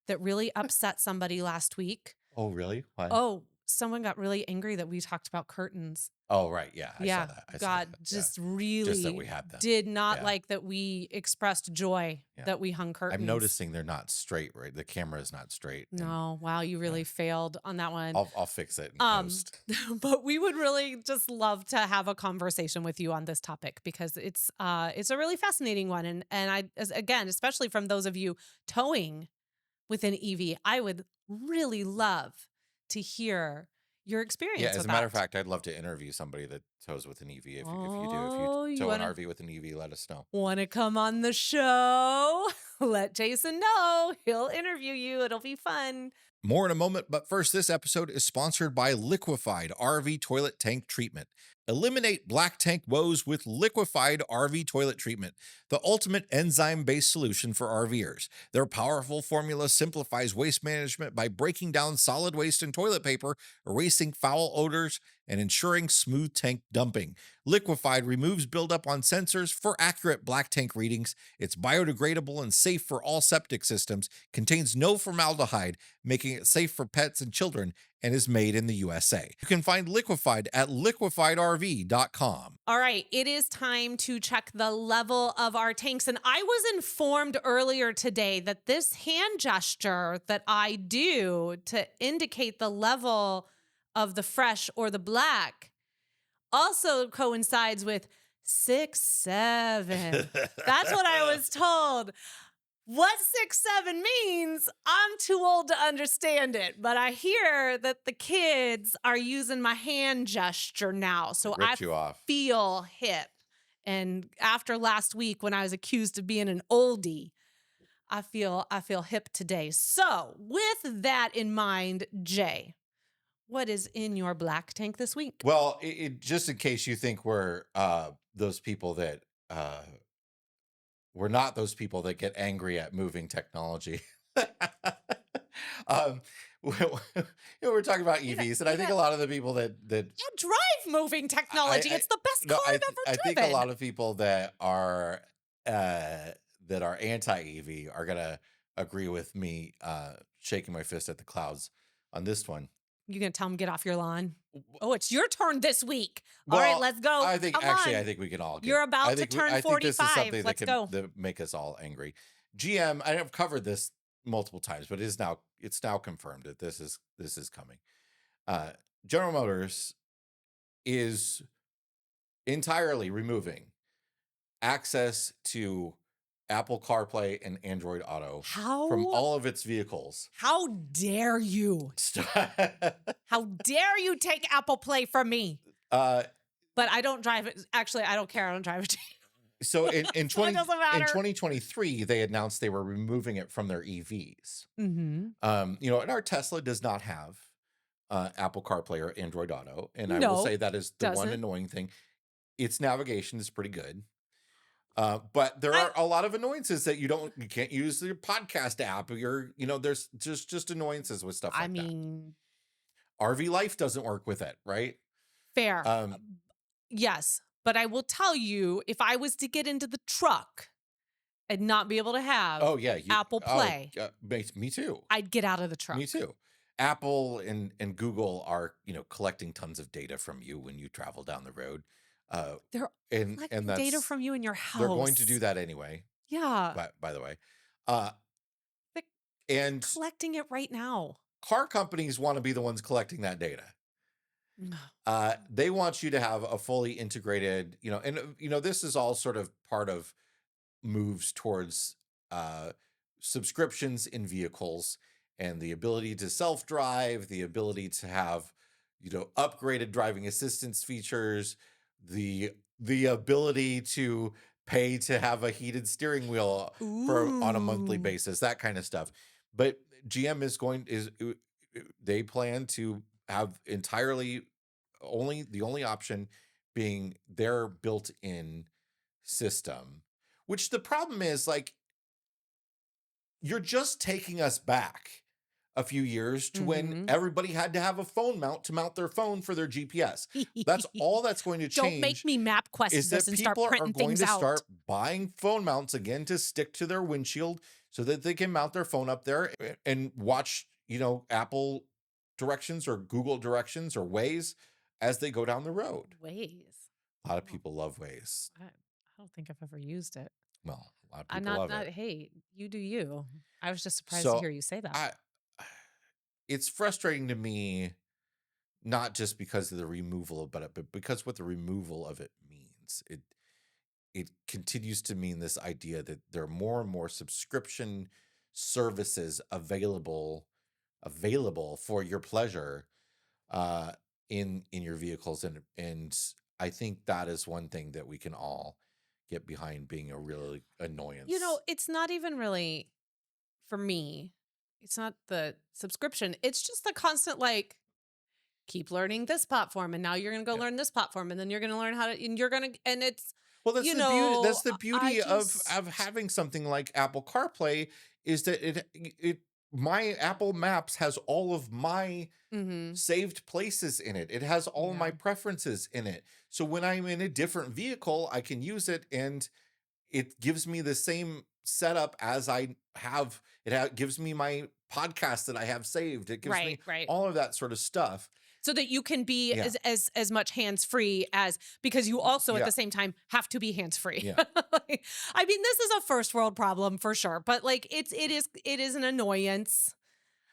that really upset somebody last week. Oh, really? Why? Oh, someone got really angry that we talked about curtains. Oh, right. Yeah. I saw that. God just really just that we had them. Did not like that we expressed joy that we hung curtains. I'm noticing they're not straight, right? The camera is not straight. No. Wow. You really failed on that one. I'll fix it in post. But we would really just love to have a conversation with you on this topic, because it's a really fascinating one. And again, especially from those of you towing with an EV, I would really love to hear your experience. Yeah, as a matter of fact, I'd love to interview somebody that tows with an EV. If you tow an RV with an EV, let us know. Want to come on the show? Let Jason know. He'll interview you. It'll be fun. More in a moment, but first, this episode is sponsored by Liquefied RV Toilet Tank Treatment. Eliminate black tank woes with Liquefied RV Toilet Treatment, the ultimate enzyme-based solution for RVers. Their powerful formula simplifies waste management by breaking down solid waste and toilet paper, erasing foul odors, and ensuring smooth tank dumping. Liquefied removes buildup on sensors for accurate black tank readings. It's biodegradable and safe for all septic systems, contains no formaldehyde, making it safe for pets and children, and is made in the USA. You can find Liquefied at liquefiedrv.com. All right, it is time to check the level of our tanks. And I was informed earlier today that this hand gesture that I do to indicate the level of the fresh or the black also coincides with 6, 7. That's what I was told. What 6, 7 means, I'm too old to understand it, but I hear that the kids are using my hand gesture now, so I feel hip And after last week when I was accused of being an oldie, I feel hip today. So, with that in mind, Jay, what is in your black tank this week? Well, just in case you think we're those people that we're not those people that get angry at moving technology. um, we're talking about You got- EVs, and I you think got- a lot of the people that I drive moving technology. It's the best car I've I ever think a driven. lot of people that are anti EV are gonna agree with me, shaking my fist at the clouds on this one. You gonna tell them get off your lawn? Oh, it's your turn this week. All right, Well, let's go. Come I on. think we can all get. You're about to turn I think this is 45. something Let's go. that make us all angry. GM, I have covered this multiple times, but it's now confirmed that this is coming. Uh, General Motors is entirely removing access to Apple CarPlay and Android Auto from How all of its vehicles. how dare you? How dare you take Apple Play from me? uh, But I don't drive it. Actually, I don't care. I don't drive it. so So it doesn't matter. in 2023, they announced they were removing it from their EVs. Mm-hmm. And our Tesla does not have Apple CarPlay or Android Auto, and I will No, say that is the one doesn't. annoying thing. Its navigation is pretty good, but there I- are a lot of annoyances that you can't use your podcast app. There's just annoyances with stuff like I mean, that. RV Life doesn't work with it, right? fair. Um, Yes, but I will tell you, if I was to get into the truck and not be able to have oh yeah, Apple Play, me too. I'd get out of the truck. Me too. Apple and Google are, collecting tons of data from you when you travel down the road. They're And collecting that's data from you in your house. they're going to do that anyway, Yeah, by the way. Uh they're and collecting it right now. car companies want to be the ones collecting that data. They want you to have a fully integrated, this is all sort of part of moves towards subscriptions in vehicles and the ability to self-drive, the ability to have, upgraded driving assistance features, the ability to pay to have a heated steering wheel on a monthly Ooh. basis, that kind of stuff. But GM they plan to have entirely the only option being their built-in system, which the problem is, like, you're just taking us back a few years to when Mhm. everybody had to have a phone mount to mount their phone for their GPS. That's all that's going to Don't make change, me map quest is this that and start people are printing going things to out. start buying phone mounts again to stick to their windshield so that they can mount their phone up there and watch, Apple directions or Google directions or Waze as they go down the road. Ways. A lot of people love Waze. I don't think I've ever used it. Well, a lot of I'm people love not. it. Hey, you do you. I was just surprised to So hear you say that. I it's frustrating to me, not just because of the removal of it, but because what the removal of it means. It continues to mean this idea that there are more and more subscription services available for your pleasure uh in your vehicles, and I think that is one thing that we can all get behind being a really annoyance. It's not even really for me. It's not the subscription. It's just the constant keep learning this platform, and now you're gonna go Yeah. learn this platform, and then you're gonna learn how to, and you're gonna, and it's Well, that's the beauty. That's the I beauty just of having something like Apple CarPlay, is that it my Apple Maps has all of my mm-hmm. saved places in it. It has all of my Yeah. preferences in it. So when I'm in a different vehicle, I can use it, and it gives me the same setup as I have. Gives me my podcast that I have saved. It gives me Right. all of that sort of stuff. So that you can be Yeah. as much hands free as, because you also at Yeah. the same time have to be hands free. Yeah. I mean, this is a first world problem for sure, but it is an annoyance.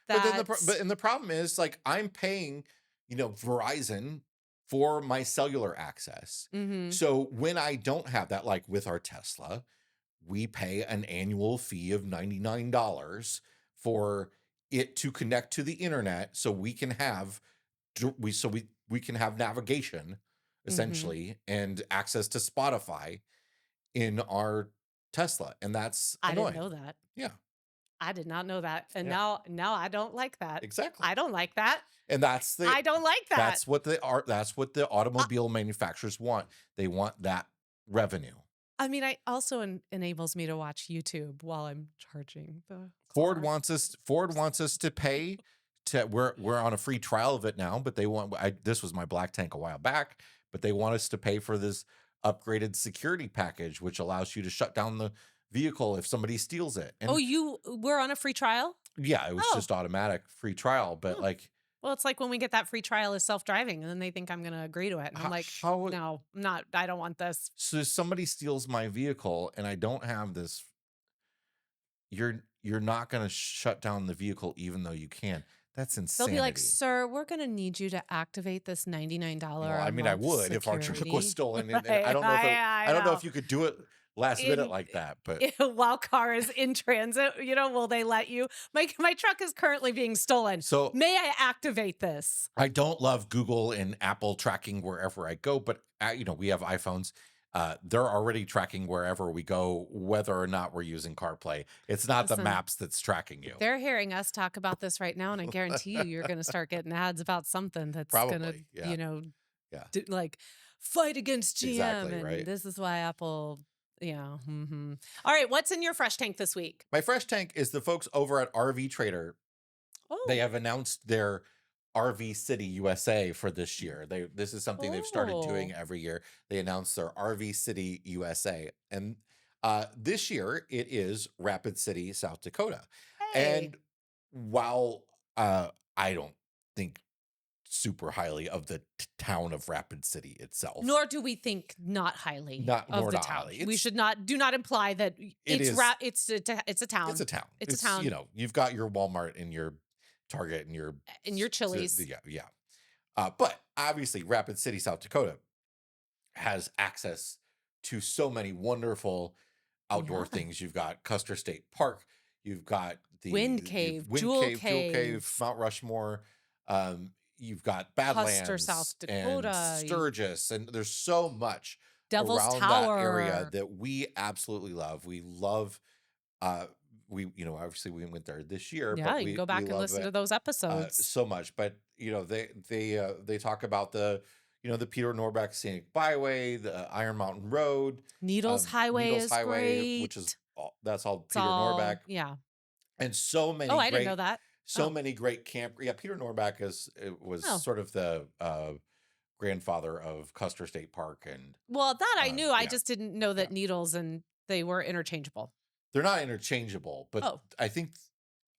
But then the problem is, like, I'm paying, Verizon for my cellular access. Mhm. So when I don't have that, like with our Tesla, we pay an annual fee of $99 for it to connect to the internet, so we can have we can have navigation Mhm. essentially, and access to Spotify in our Tesla, and that's I didn't know annoying. that. Yeah, I did not know that, and yeah, now I don't like that. exactly. I don't like that. And I don't like that. that's what the I automobile manufacturers want. They want that revenue. I mean, I also enables me to watch YouTube while I'm charging the Ford car. wants us Ford wants us to pay to we're on a free trial of it now, but they want this was my black tank a while back, but they want us to pay for this upgraded security package which allows you to shut down the vehicle if somebody steals it. Oh, And you were on a free trial? yeah, it was Oh, just automatic free trial, but hmm. like Well, it's like when we get that free trial as self-driving, and then they think I'm gonna agree to it, and I'm how, like, how "No, I'm not. I don't want this." so if somebody steals my vehicle and I don't have this, you're not going to shut down the vehicle even though you can. That's They'll be like, insanity. "Sir, we're gonna need you to activate this $99 Well, a I mean, I month would if our truck was security." stolen, and I Right, don't know if I I don't know know. if you could do it last minute In like that, but while car is in transit, will they let you? My truck is currently being stolen. so May I activate this? I don't love Google and Apple tracking wherever I go, but we have iPhones. They're already tracking wherever we go, whether or not we're using CarPlay. It's not the Listen, maps that's tracking you. they're hearing us talk about this right now, and I guarantee you're going to start getting ads about something that's going to, Probably, yeah, yeah, like fight against GM, exactly, and right. this is why Apple. Yeah. All right. What's in your fresh tank this week? My fresh tank is the folks over at RV Trader. They Oh, have announced their RV City USA for this year. This is something they've started doing oh, every year. They announce their RV City USA, and this year it is Rapid City, South Dakota. hey. And while I don't think super highly of the town of Rapid City itself, Nor do we think not highly not of nor the not town. highly. We should not do not imply that It is it's a it's a town. town. It's a It's town you've got your Walmart and your Target and your in your Chili's. yeah, yeah. But obviously, Rapid City, South Dakota has access to so many wonderful outdoor Yeah. things. You've got Custer State Park. You've got Wind you've Cave, Wind Jewel Cave, Jewel Cave, Cave, Mount Rushmore. You've got Custer, South Badlands and Dakota, Sturgis, and there's so much Devil's around that area Tower. that we absolutely love. We love. We obviously we went there this year, Yeah, but you can go we back and love listen to it those episodes. so much. But they talk about the Peter Norbeck Scenic Byway, the Iron Mountain Road, Needles Highway Needles is Highway, which is great. that's all It's Peter Norbeck, all, yeah. and Oh, I didn't know that. so Oh, many great camp. Yeah, Peter Norbeck was oh. sort of the grandfather of Custer State Park, and Well, that I knew. I yeah, just didn't know yeah, that Needles and they were interchangeable. they're not interchangeable, but Oh, I think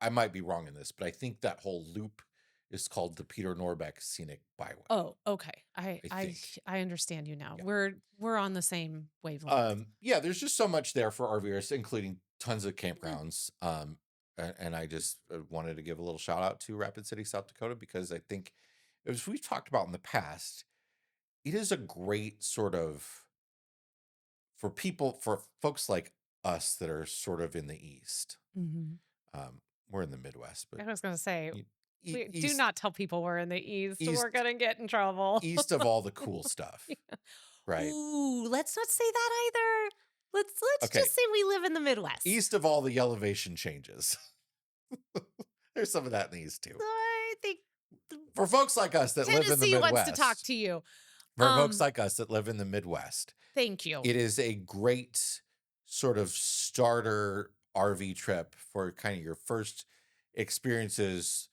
I might be wrong in this, but I think that whole loop is called the Peter Norbeck Scenic Byway. oh, okay. I I I think. I understand you now. Yeah. We're on the same wavelength. Yeah, there's just so much there for RVers, including tons of campgrounds. And I just wanted to give a little shout out to Rapid City, South Dakota, because I think, as we've talked about in the past, it is a great sort of for folks like us that are sort of in the East. Mhm. We're in the Midwest, but I was gonna say, e- we do East, not tell people we're in the East. We're East, gonna get in trouble. East of all the cool stuff, right? Ooh, let's not say that either. Let's Okay, just say we live in the Midwest. east of all the elevation changes. There's some of that in the East too. I think For folks like us that live in the Tennessee wants to talk Midwest, to you. for folks like us that live in the Midwest, Thank you. it is a great sort of starter RV trip for kind of your first experiences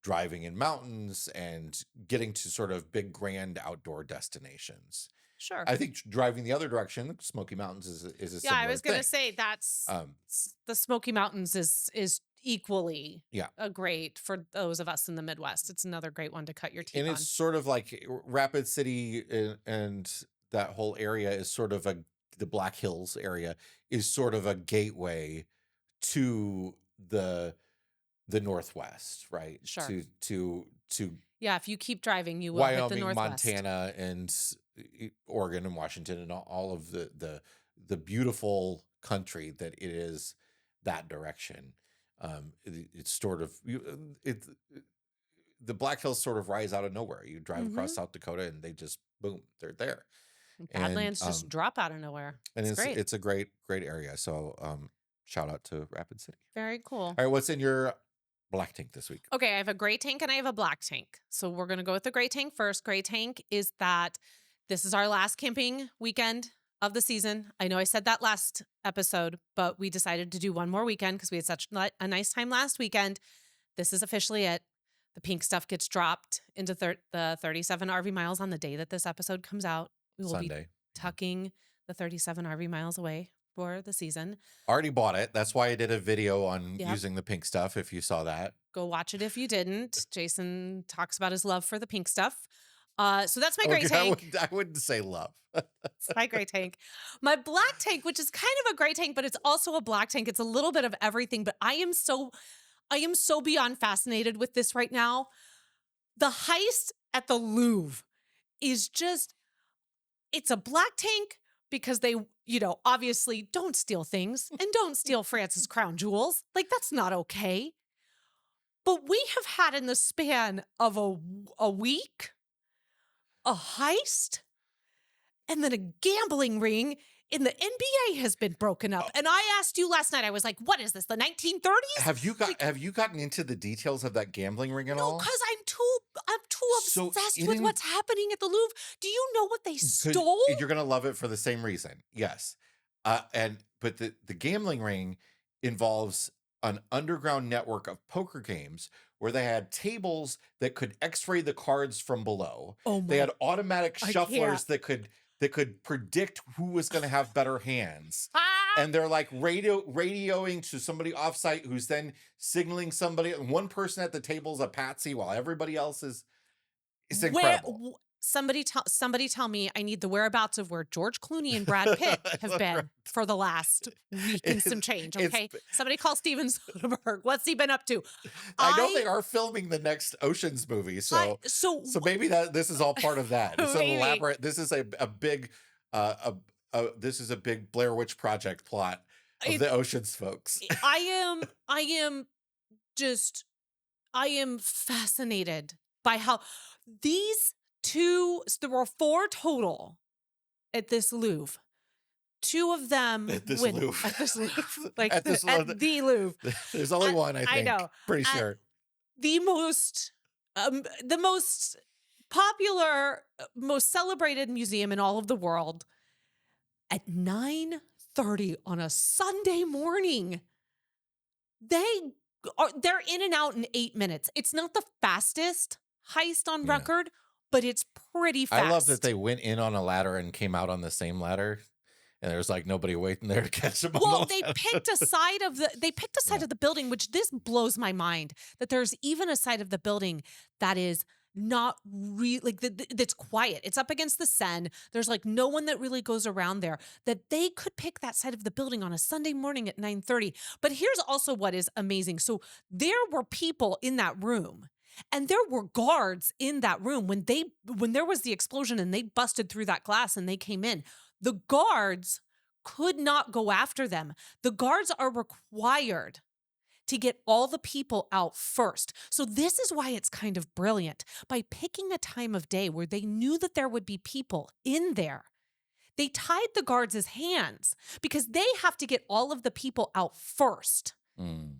driving in mountains and getting to sort of big grand outdoor destinations. Sure. I think driving the other direction, Smoky Mountains is a Yeah, I similar was gonna thing. say that's Um, the Smoky Mountains is equally yeah, a great for those of us in the Midwest. It's another great one to cut your and teeth it's on. sort of like Rapid City and that whole area is sort of the Black Hills area is sort of a gateway to the Northwest, right? Sure. To Yeah, if you keep driving, you will hit the Wyoming, Northwest. Montana, and Oregon and Washington, and all of the beautiful country that it is that direction. It's sort of it the Black Hills sort of rise out of nowhere. You drive across Mhm. South Dakota, and they just boom, they're there. And Badlands just drop out of nowhere. and It's great. it's a great area. So shout out to Rapid City. Very cool. All right, what's in your black tank this week? Okay, I have a gray tank and I have a black tank. So we're going to go with the gray tank first. Gray tank is that this is our last camping weekend of the season. I know I said that last episode, but we decided to do one more weekend because we had such a nice time last weekend. This is officially it. The pink stuff gets dropped into the 37 RV miles on the day that this episode comes out. We will be Sunday. tucking the 37 RV miles away for the season. Already bought it. That's why I did a video on Yep. using the pink stuff, if you saw that. Go watch it if you didn't. Jason talks about his love for the pink stuff. So that's my gray Okay, tank. I wouldn't say love. It's my gray tank. My black tank, which is kind of a gray tank, but it's also a black tank. It's a little bit of everything, but I am so beyond fascinated with this right now. The heist at the Louvre is just, it's a black tank because they, obviously don't steal things and don't steal France's crown jewels. Like, that's not okay. But we have had in the span of a week, a heist, and then a gambling ring in the NBA has been broken up. And I asked you last night, I was like, what is this, the 1930s? Have you gotten into the details of that gambling ring at No, all? because I'm too So obsessed in- with what's happening at the Louvre. Do you know what they stole? You're gonna love it for the same reason. Yes. But the gambling ring involves an underground network of poker games where they had tables that could x-ray the cards from below. Oh They my! had automatic I shufflers that could predict who was going to have better hands. Ah! And they're like radioing to somebody offsite who's then signaling somebody. And one person at the table is a patsy while everybody else is. It's incredible. Somebody tell me I need the whereabouts of where George Clooney and Brad Pitt have been for the last week and some change. Okay, somebody call Steven Soderbergh. What's he been up to? I know they are filming the next Ocean's movie, so maybe this is all part of that. It's an elaborate. This is a big this is a big Blair Witch Project plot of the Ocean's folks. I am fascinated by how these two, there were 4 total at this Louvre. 2 of them At this win Louvre. at this Louvre, like At the Louvre. There's only one, I think. I know. Pretty sure. The most popular, most celebrated museum in all of the world at 9:30 on a Sunday morning. They're in and out in 8 minutes. It's not the fastest heist on record, but it's pretty fast. I love that they went in on a ladder and came out on the same ladder. And there's like nobody waiting there to catch them. Well, they picked a side of the building, which this blows my mind, that there's even a side of the building that is not really that's quiet. It's up against the Seine. There's like no one that really goes around there, that they could pick that side of the building on a Sunday morning at 9:30. But here's also what is amazing. So there were people in that room. And there were guards in that room when there was the explosion and they busted through that glass and they came in. The guards could not go after them. The guards are required to get all the people out first. So this is why it's kind of brilliant. By picking a time of day where they knew that there would be people in there, they tied the guards' hands because they have to get all of the people out first. Mm.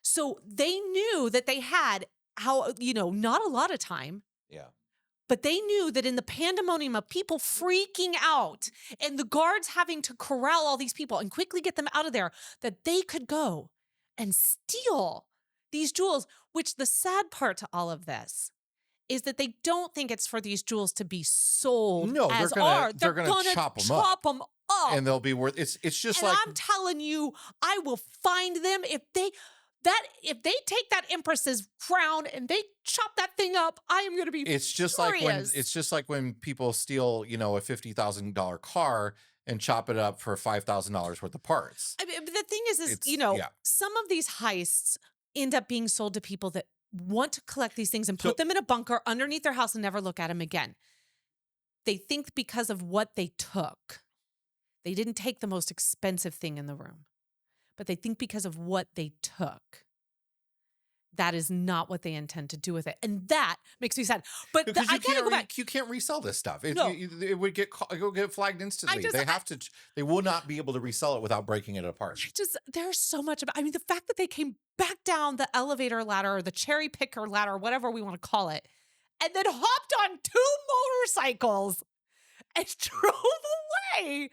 So they knew that they had not a lot of time. Yeah. But they knew that in the pandemonium of people freaking out and the guards having to corral all these people and quickly get them out of there, that they could go and steal these jewels, which the sad part to all of this is that they don't think it's for these jewels to be sold. No, as they're gonna chop them up. up. And they'll be worth it's just and like I'm telling you, I will find them if they take that empress's crown and they chop that thing up. I am going to be it's just like when people steal, a $50,000 car and chop it up for $5,000 worth of parts. I mean, the thing is some of these heists end up being sold to people that want to collect these things and put them in a bunker underneath their house and never look at them again. They think because of what they took, they didn't take the most expensive thing in the room, but they think because of what they took, that is not what they intend to do with it. And that makes me sad. But Because I gotta go back. you can't resell this stuff. No, It would it will get flagged I instantly. just, They have to. They will not be able to resell it without breaking it apart. there's so much about, I mean, the fact that they came back down the elevator ladder or the cherry picker ladder, whatever we want to call it, and then hopped on 2 motorcycles and drove away.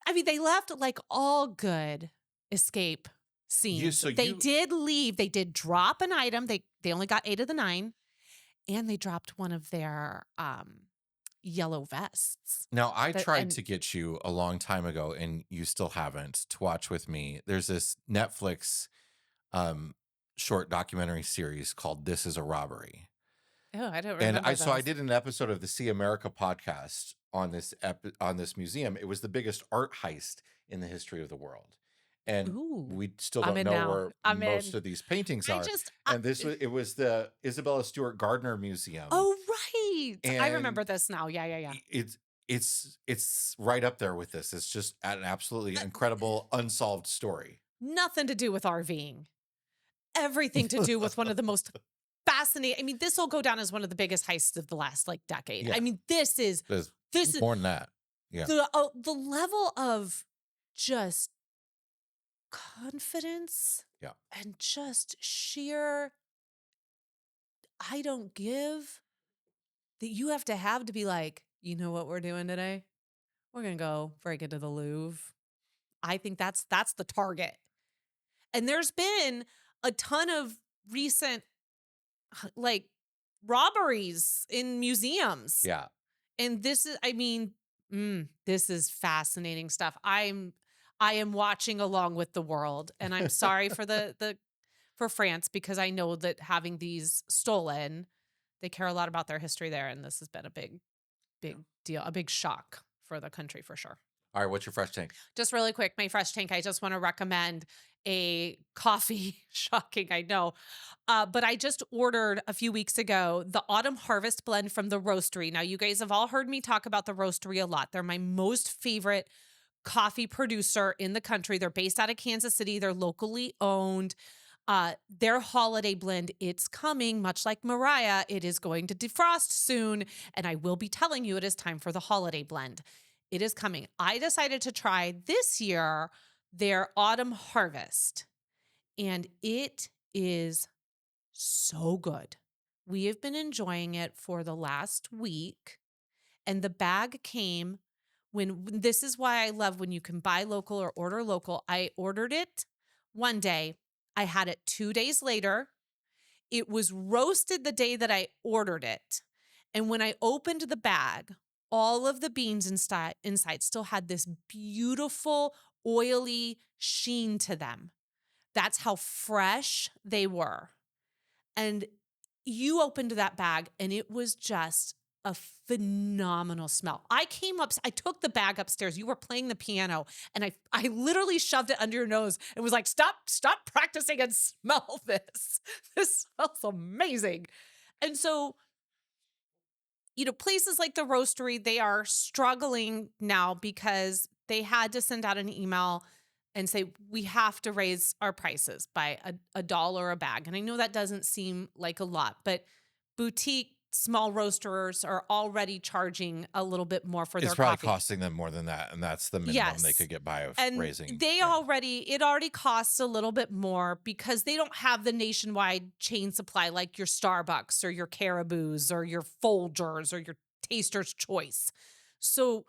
I mean, they left like all good escape scenes. They did leave. They did drop an item. They only got 8 of the 9, and they dropped one of their yellow vests. Now, I tried to get you a long time ago, and you still haven't, to watch with me. There's this Netflix short documentary series called "This Is a Robbery." Oh, I don't remember. So I did an episode of the See America podcast on this museum. It was the biggest art heist in the history of the world. And Ooh, we still don't know where most of these paintings are. And it was the Isabella Stewart Gardner Museum. Oh, right. I remember this now. Yeah. It's right up there with this. It's just an absolutely incredible unsolved story. Nothing to do with RVing. Everything to do with one of the most fascinating. I mean, this will go down as one of the biggest heists of the last decade. Yeah. I mean, this is more than that. Yeah. The level of just confidence, and just sheer I don't give that you have to be like, you know what we're doing today? We're gonna go break into the Louvre. I think that's the target. And there's been a ton of recent like robberies in museums. Yeah. And this is, I mean, this is fascinating stuff. I am watching along with the world, and I'm sorry for for France, because I know that having these stolen, they care a lot about their history there, and this has been a big deal, a big shock for the country for sure. All right, what's your fresh tank? Just really quick, my fresh tank. I just want to recommend a coffee. Shocking, I know. But I just ordered a few weeks ago the Autumn Harvest blend from the Roastery. Now, you guys have all heard me talk about the Roastery a lot. They're my most favorite coffee producer in the country. They're based out of Kansas City. They're locally owned. Their holiday blend, it's coming, much like Mariah. It is going to defrost soon, and I will be telling you it is time for the holiday blend. It is coming. I decided to try this year their Autumn Harvest, and it is so good. We have been enjoying it for the last week, and the bag came this is why I love when you can buy local or order local. I ordered it one day. I had it 2 days later. It was roasted the day that I ordered it. And when I opened the bag, all of the beans inside still had this beautiful, oily sheen to them. That's how fresh they were. And you opened that bag, and it was just a phenomenal smell. I took the bag upstairs. You were playing the piano, and I literally shoved it under your nose and was like, stop practicing and smell this. This smells amazing. And so, places like the Roastery, they are struggling now because they had to send out an email and say, we have to raise our prices by $1 a bag. And I know that doesn't seem like a lot, but boutique small roasters are already charging a little bit more for their coffee. It's probably costing them more than that, and that's the minimum they could get by of raising. It already costs a little bit more because they don't have the nationwide chain supply like your Starbucks or your Caribou's or your Folgers or your Taster's Choice. So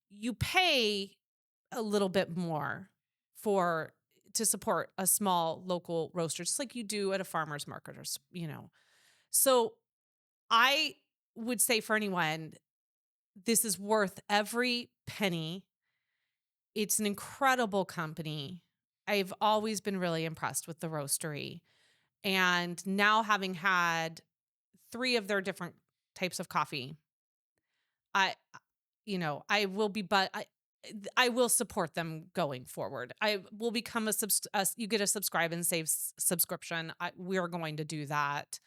you pay a little bit more to support a small local roaster, just like you do at a farmer's market or. So I would say for anyone, this is worth every penny. It's an incredible company. I've always been really impressed with the Roastery. And now having had 3 of their different types of coffee, I will support them going forward. I will become you get a subscribe and save subscription. We are going to do that.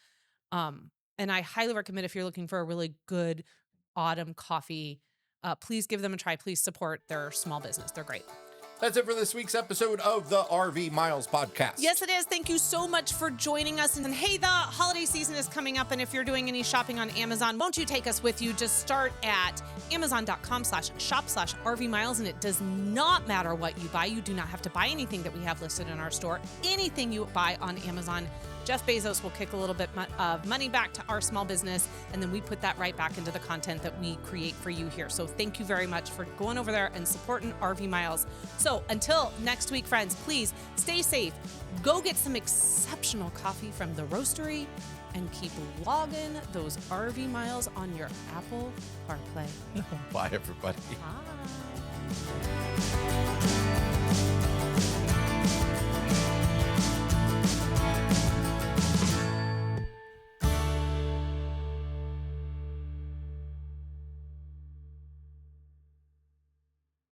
And I highly recommend, if you're looking for a really good autumn coffee, please give them a try. Please support their small business. They're great. That's it for this week's episode of the RV Miles podcast. Yes, it is. Thank you so much for joining us. And hey, the holiday season is coming up. And if you're doing any shopping on Amazon, won't you take us with you? Just start at amazon.com/shop/RV Miles. And it does not matter what you buy. You do not have to buy anything that we have listed in our store. Anything you buy on Amazon, Jeff Bezos will kick a little bit of money back to our small business, and then we put that right back into the content that we create for you here. So thank you very much for going over there and supporting RV Miles. So until next week, friends, please stay safe. Go get some exceptional coffee from the roastery and keep logging those RV Miles on your Apple CarPlay. Bye, everybody. Bye.